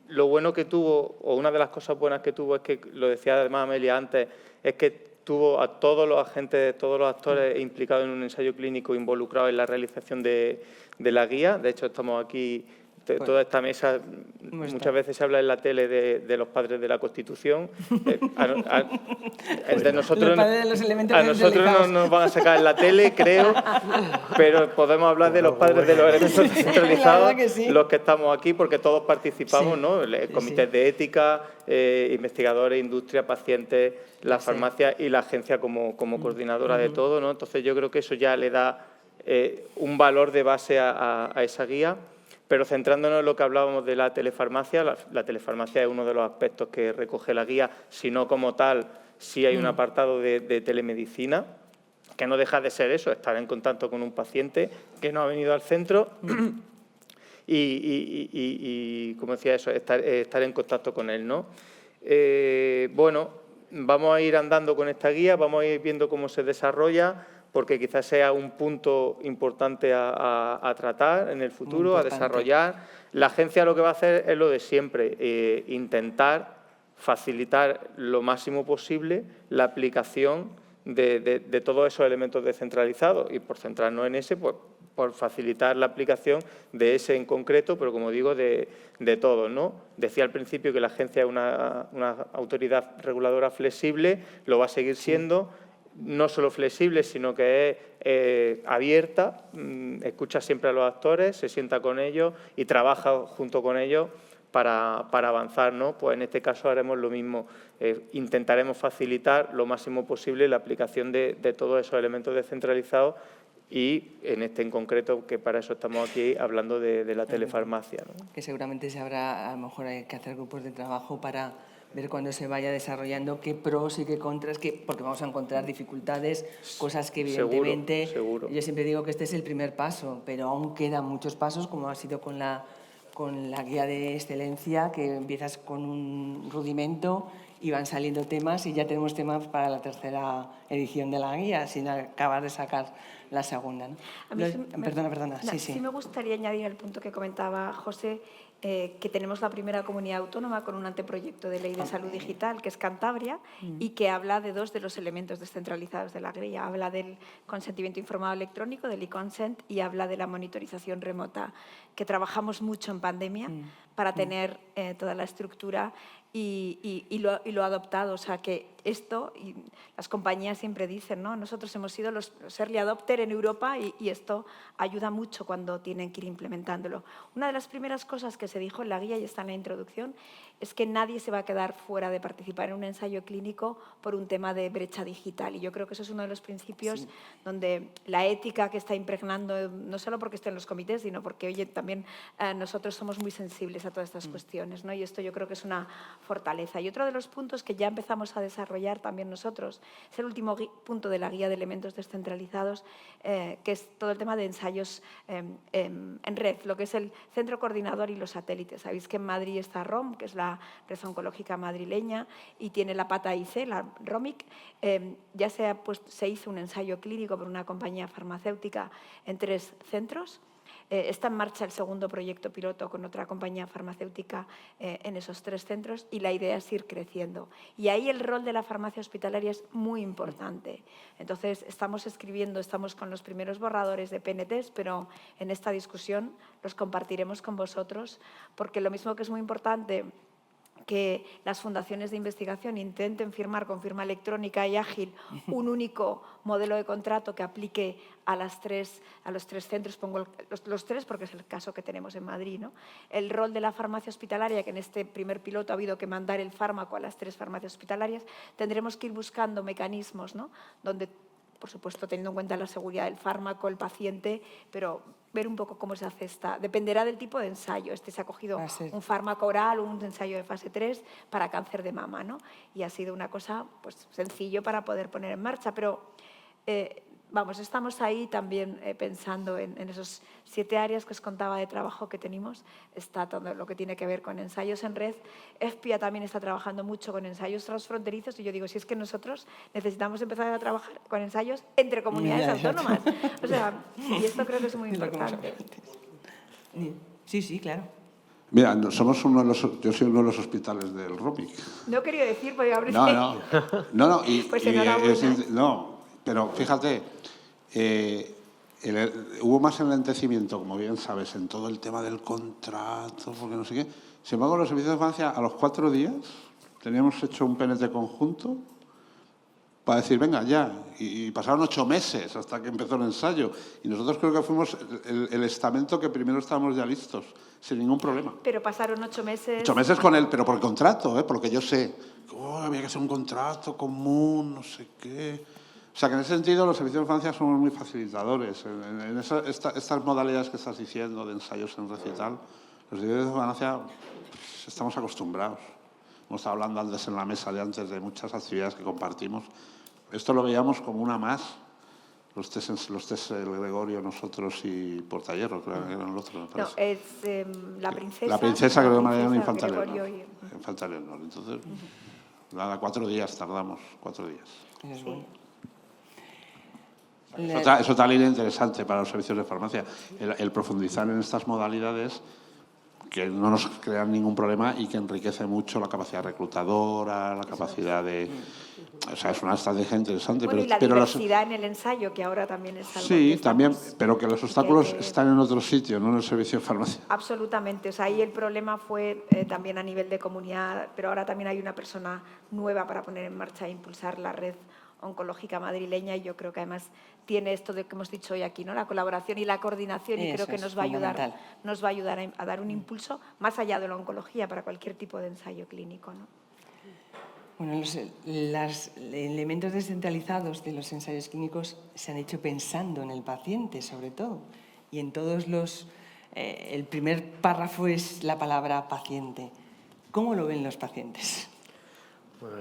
[SPEAKER 5] lo bueno que tuvo, o una de las cosas buenas que tuvo, es que, lo decía además Amelia antes, es que tuvo a todos los agentes, todos los actores implicados en un ensayo clínico involucrados en la realización de la guía. De hecho, estamos aquí, toda esta mesa, muchas veces se habla en la tele de los padres de la Constitución. A nosotros no nos van a sacar en la tele, creo, pero podemos hablar de los padres de los elementos descentralizados, los que estamos aquí, porque todos participamos, ¿no? Comités de ética, investigadores, industria, pacientes, la farmacia y la agencia como coordinadora de todo, ¿no? Entonces, yo creo que eso ya le da un valor de base a esa guía. Pero centrándonos en lo que hablábamos de la telefarmacia, la telefarmacia es uno de los aspectos que recoge la guía, si no como tal, sí hay un apartado de telemedicina, que no deja de ser eso, estar en contacto con un paciente que no ha venido al centro y como decía eso, estar en contacto con él, ¿no? Bueno, vamos a ir andando con esta guía, vamos a ir viendo cómo se desarrolla, porque quizás sea un punto importante a tratar en el futuro, a desarrollar. La agencia lo que va a hacer es lo de siempre, intentar facilitar lo máximo posible la aplicación de todos esos elementos descentralizados y por centrarnos en ese, pues por facilitar la aplicación de ese en concreto, pero como digo, de todos, ¿no? Decía al principio que la agencia es una autoridad reguladora flexible, lo va a seguir siendo. No solo flexible, sino que es abierta, escucha siempre a los actores, se sienta con ellos y trabaja junto con ellos para avanzar, ¿no? Pues en este caso haremos lo mismo, intentaremos facilitar lo máximo posible la aplicación de todos esos elementos descentralizados y en este en concreto, que para eso estamos aquí hablando de la telefarmacia, ¿no?
[SPEAKER 2] Que seguramente se habrá, a lo mejor hay que hacer grupos de trabajo para ver cuando se vaya desarrollando qué pros y qué contras, porque vamos a encontrar dificultades, cosas que evidentemente...
[SPEAKER 5] Seguro.
[SPEAKER 2] Yo siempre digo que este es el primer paso, pero aún quedan muchos pasos, como ha sido con la guía de excelencia, que empiezas con un rudimento y van saliendo temas y ya tenemos temas para la 3ª edición de la guía, sin acabar de sacar la segunda, ¿no?
[SPEAKER 4] A mí
[SPEAKER 2] Perdona.
[SPEAKER 4] Sí me gustaría añadir el punto que comentaba José, que tenemos la primera comunidad autónoma con un anteproyecto de ley de salud digital, que es Cantabria, y que habla de 2 de los elementos descentralizados de la guía. Habla del consentimiento informado electrónico, del e-consent, y habla de la monitorización remota, que trabajamos mucho en pandemia para tener toda la estructura y lo ha adoptado. O sea, que esto, y las compañías siempre dicen, ¿no? Nosotros hemos sido los early adopter en Europa y esto ayuda mucho cuando tienen que ir implementándolo. Una de las primeras cosas que se dijo en la guía y está en la introducción es que nadie se va a quedar fuera de participar en un ensayo clínico por un tema de brecha digital. Y yo creo que eso es uno de los principios donde la ética que está impregnando, no solo porque esté en los comités, sino porque, oye, también nosotros somos muy sensibles a todas estas cuestiones, ¿no? Y esto yo creo que es una fortaleza. Y otro de los puntos que ya empezamos a desarrollar también nosotros es el último punto de la guía de elementos descentralizados, que es todo el tema de ensayos en red, lo que es el centro coordinador y los satélites. Sabéis que en Madrid está ROM, que es la Red Oncológica Madrileña, y tiene la pata IC, la ROMIC. Ya se hizo un ensayo clínico por una compañía farmacéutica en 3 centros. Está en marcha el segundo proyecto piloto con otra compañía farmacéutica en esos 3 centros, y la idea es ir creciendo. Y ahí el rol de la farmacia hospitalaria es muy importante. Entonces, estamos con los primeros borradores de PNTs, pero en esta discusión los compartiremos con vosotros, porque lo mismo que es muy importante que las fundaciones de investigación intenten firmar con firma electrónica y ágil un único modelo de contrato que aplique a los 3 centros, pongo los 3 porque es el caso que tenemos en Madrid, ¿no? El rol de la farmacia hospitalaria, que en este primer piloto ha habido que mandar el fármaco a las 3 farmacias hospitalarias, tendremos que ir buscando mecanismos, ¿no? Donde, por supuesto, teniendo en cuenta la seguridad del fármaco, el paciente, pero ver un poco cómo se hace esta. Dependerá del tipo de ensayo. Se ha cogido un fármaco oral o un ensayo de fase 3 para cáncer de mama, ¿no? Y ha sido una cosa, pues, sencillo para poder poner en marcha, pero vamos, estamos ahí también pensando en esos 7 áreas que os contaba de trabajo que tenemos. Está todo lo que tiene que ver con ensayos en red. EFPIA también está trabajando mucho con ensayos transfronterizos, y yo digo, si es que nosotros necesitamos empezar a trabajar con ensayos entre comunidades autónomas. O sea, y esto creo que es muy importante.
[SPEAKER 2] Sí, sí, claro.
[SPEAKER 7] Mira, yo soy uno de los hospitales del ROMIC.
[SPEAKER 4] No quería decir, porque abrir.
[SPEAKER 7] No,
[SPEAKER 4] pues enhorabuena.
[SPEAKER 7] No, pero fíjate, hubo más enlentecimiento, como bien sabes, en todo el tema del contrato, porque no sé qué. Sin embargo, los servicios de farmacia, a los 4 días, teníamos hecho un PNT conjunto para decir, venga, ya. Y pasaron 8 meses hasta que empezó el ensayo. Y nosotros creo que fuimos el estamento que primero estábamos ya listos, sin ningún problema.
[SPEAKER 4] Pero pasaron 8 meses.
[SPEAKER 7] 8 meses con él, pero por el contrato, por lo que yo sé. Había que hacer un contrato común, no sé qué. O sea, que en ese sentido los servicios de farmacia somos muy facilitadores. En estas modalidades que estás diciendo de ensayos en red y tal, los servicios de farmacia pues, estamos acostumbrados. Hemos estado hablando antes en la mesa de antes de muchas actividades que compartimos. Esto lo veíamos como una más. Los test Gregorio, nosotros y Portahierro, creo que eran el otro, me parece.
[SPEAKER 4] No, es la princesa.
[SPEAKER 7] La princesa, creo que Mariana Infanta
[SPEAKER 4] Gregorio
[SPEAKER 7] Leonor. Infanta Leonor. Entonces, nada, 4 días tardamos, 4 días.
[SPEAKER 2] Es bueno.
[SPEAKER 7] Es otra línea interesante para los servicios de farmacia, el profundizar en estas modalidades que no nos crean ningún problema y que enriquece mucho la capacidad reclutadora, la capacidad de... O sea, es una estrategia interesante.
[SPEAKER 4] Bueno, y la diversidad en el ensayo, que ahora también es algo
[SPEAKER 7] sí,
[SPEAKER 4] que
[SPEAKER 7] también, pero que los obstáculos están en otro sitio, no en el servicio de farmacia.
[SPEAKER 4] Absolutamente. O sea, ahí el problema fue también a nivel de comunidad, pero ahora también hay una persona nueva para poner en marcha e impulsar la red oncológica madrileña, y yo creo que además tiene esto de que hemos dicho hoy aquí, ¿no? La colaboración y la coordinación, y creo que nos va a ayudar a dar un impulso más allá de la oncología para cualquier tipo de ensayo clínico, ¿no?
[SPEAKER 2] Bueno, los elementos descentralizados de los ensayos clínicos se han hecho pensando en el paciente, sobre todo, y en todos los... el primer párrafo es la palabra paciente. ¿Cómo lo ven los pacientes?
[SPEAKER 3] Bueno,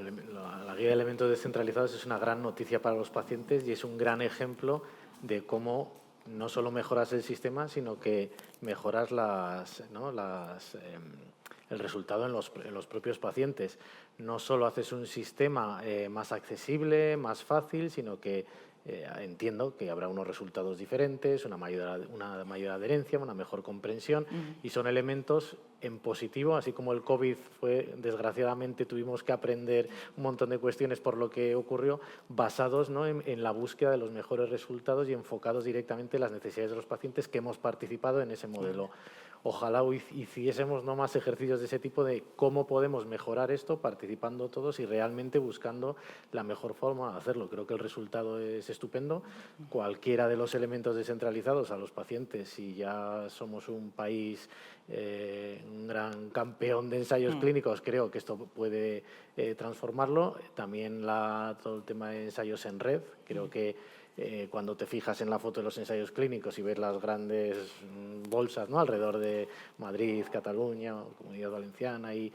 [SPEAKER 3] la guía de elementos descentralizados es una gran noticia para los pacientes y es un gran ejemplo de cómo no solo mejoras el sistema, sino que mejoras el resultado en los propios pacientes. No solo haces un sistema más accesible, más fácil, sino que entiendo que habrá unos resultados diferentes, una mayor adherencia, una mejor comprensión, y son elementos en positivo, así como el COVID desgraciadamente tuvimos que aprender un montón de cuestiones por lo que ocurrió, basados, ¿no?, en la búsqueda de los mejores resultados y enfocados directamente en las necesidades de los pacientes que hemos participado en ese modelo. Ojalá hiciésemos no más ejercicios de ese tipo de cómo podemos mejorar esto participando todos y realmente buscando la mejor forma de hacerlo. Creo que el resultado es estupendo. Cualquiera de los elementos descentralizados a los pacientes, si ya somos un país, un gran campeón de ensayos clínicos, creo que esto puede transformarlo. También todo el tema de ensayos en red, creo que cuando te fijas en la foto de los ensayos clínicos y ves las grandes bolsas, ¿no?, alrededor de Madrid, Cataluña, Comunidad Valenciana, y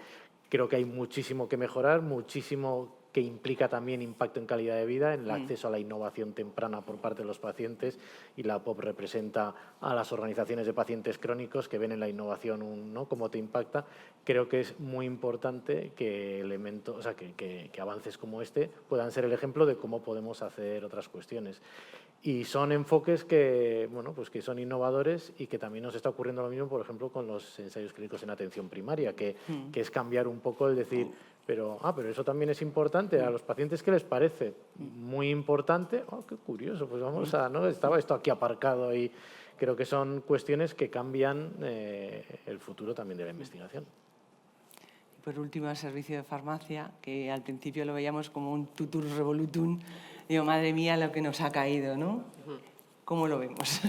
[SPEAKER 3] creo que hay muchísimo que mejorar, muchísimo que implica también impacto en calidad de vida, en el acceso a la innovación temprana por parte de los pacientes, y la POP representa a las organizaciones de pacientes crónicos que ven en la innovación ¿no?, cómo te impacta. Creo que es muy importante que que avances como este puedan ser el ejemplo de cómo podemos hacer otras cuestiones. Y son enfoques que, bueno, pues que son innovadores y que también nos está ocurriendo lo mismo, por ejemplo, con los ensayos clínicos en atención primaria, que es cambiar un poco el decir, pero eso también es importante. A los pacientes, ¿qué les parece? Muy importante. Oh, qué curioso, pues vamos ¿no? Estaba esto aquí aparcado, y creo que son cuestiones que cambian el futuro también de la investigación.
[SPEAKER 2] Y por último, el servicio de farmacia, que al principio lo veíamos como un tutur revolutum. Digo, madre mía, lo que nos ha caído, ¿no? ¿Cómo lo vemos?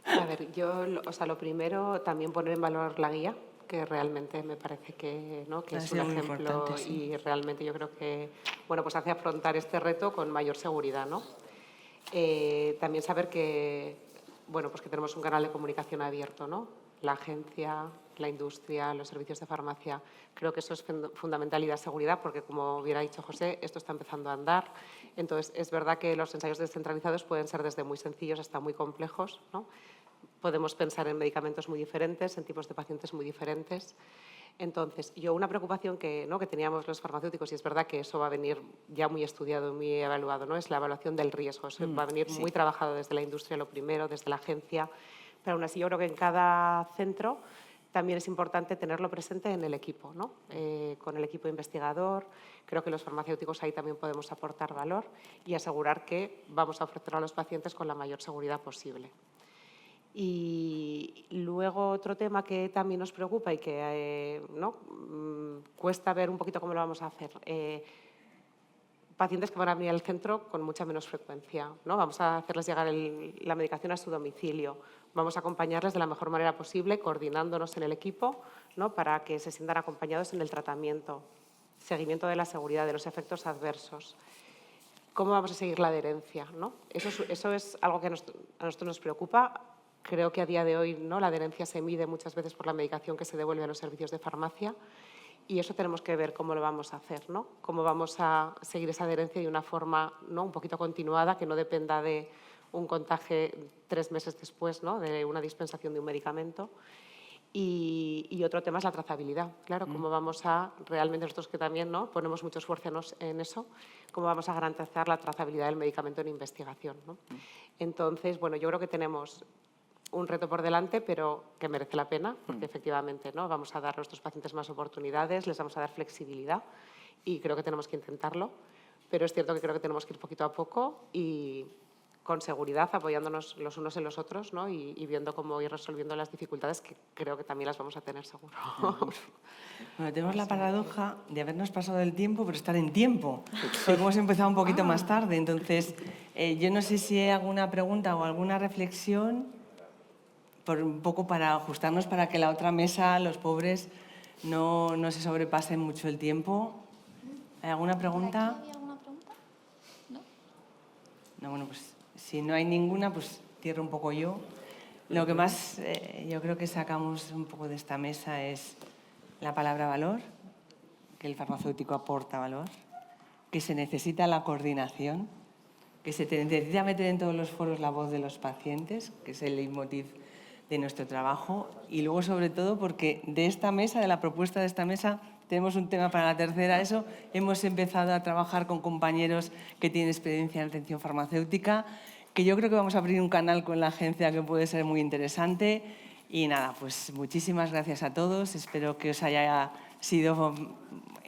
[SPEAKER 6] A ver, yo, lo primero, también poner en valor la guía, que realmente me parece que, ¿no?, que es un ejemplo, sí. Y realmente yo creo que, bueno, pues hace afrontar este reto con mayor seguridad, ¿no? También saber que, bueno, pues que tenemos un canal de comunicación abierto, ¿no? La agencia, la industria, los servicios de farmacia. Creo que eso es fundamental, y da seguridad, porque, como hubiera dicho José, esto está empezando a andar. Entonces, es verdad que los ensayos descentralizados pueden ser desde muy sencillos hasta muy complejos, ¿no? Podemos pensar en medicamentos muy diferentes, en tipos de pacientes muy diferentes. Entonces, una preocupación que teníamos los farmacéuticos, y es verdad que eso va a venir ya muy estudiado, muy evaluado, ¿no?, es la evaluación del riesgo. Eso va a venir muy trabajado desde la industria, lo primero, desde la agencia. Pero aún así, yo creo que en cada centro también es importante tenerlo presente en el equipo, ¿no? Con el equipo investigador. Creo que los farmacéuticos ahí también podemos aportar valor y asegurar que vamos a ofrecer a los pacientes con la mayor seguridad posible. Y luego, otro tema que también nos preocupa y que cuesta ver un poquito cómo lo vamos a hacer. Pacientes que van a venir al centro con mucha menos frecuencia, ¿no? Vamos a hacerles llegar la medicación a su domicilio. Vamos a acompañarles de la mejor manera posible, coordinándonos en el equipo, ¿no?, para que se sientan acompañados en el tratamiento, seguimiento de la seguridad, de los efectos adversos. ¿Cómo vamos a seguir la adherencia, ¿no? Eso es algo que a nosotros nos preocupa. Creo que a día de hoy, ¿no?, la adherencia se mide muchas veces por la medicación que se devuelve a los servicios de farmacia, y eso tenemos que ver cómo lo vamos a hacer, ¿no? Cómo vamos a seguir esa adherencia de una forma, ¿no?, un poquito continuada, que no dependa de un contagio 3 meses después, ¿no?, de una dispensación de un medicamento. Y otro tema es la trazabilidad. Claro, cómo vamos a, realmente nosotros que también, ¿no?, ponemos mucho esfuerzo en eso, cómo vamos a garantizar la trazabilidad del medicamento en investigación, ¿no? Entonces, bueno, yo creo que tenemos un reto por delante, pero que merece la pena, porque efectivamente, ¿no?, vamos a dar a nuestros pacientes más oportunidades, les vamos a dar flexibilidad, y creo que tenemos que intentarlo. Pero es cierto que creo que tenemos que ir poquito a poco y con seguridad, apoyándonos los unos en los otros, ¿no?, y viendo cómo ir resolviendo las dificultades, que creo que también las vamos a tener seguro.
[SPEAKER 2] Bueno, tenemos la paradoja de habernos pasado el tiempo, pero estar en tiempo, porque hemos empezado un poquito más tarde. Entonces, yo no sé si hay alguna pregunta o alguna reflexión, un poco para ajustarnos, para que la otra mesa, los pobres, no se sobrepasen mucho el tiempo. ¿Hay alguna pregunta?
[SPEAKER 8] ¿Hay alguna pregunta? ¿No?
[SPEAKER 2] No, bueno, pues si no hay ninguna, pues cierro un poco yo. Lo que más yo creo que sacamos un poco de esta mesa es la palabra valor, que el farmacéutico aporta valor, que se necesita la coordinación, que se necesita meter en todos los foros la voz de los pacientes, que es el leitmotiv de nuestro trabajo, y luego, sobre todo, porque de esta mesa, de la propuesta de esta mesa, tenemos un tema para la tercera. Eso, hemos empezado a trabajar con compañeros que tienen experiencia en atención farmacéutica, que yo creo que vamos a abrir un canal con la agencia que puede ser muy interesante. Y nada, pues muchísimas gracias a todos. Espero que os haya sido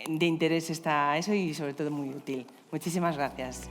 [SPEAKER 2] de interés eso y sobre todo muy útil. Muchísimas gracias.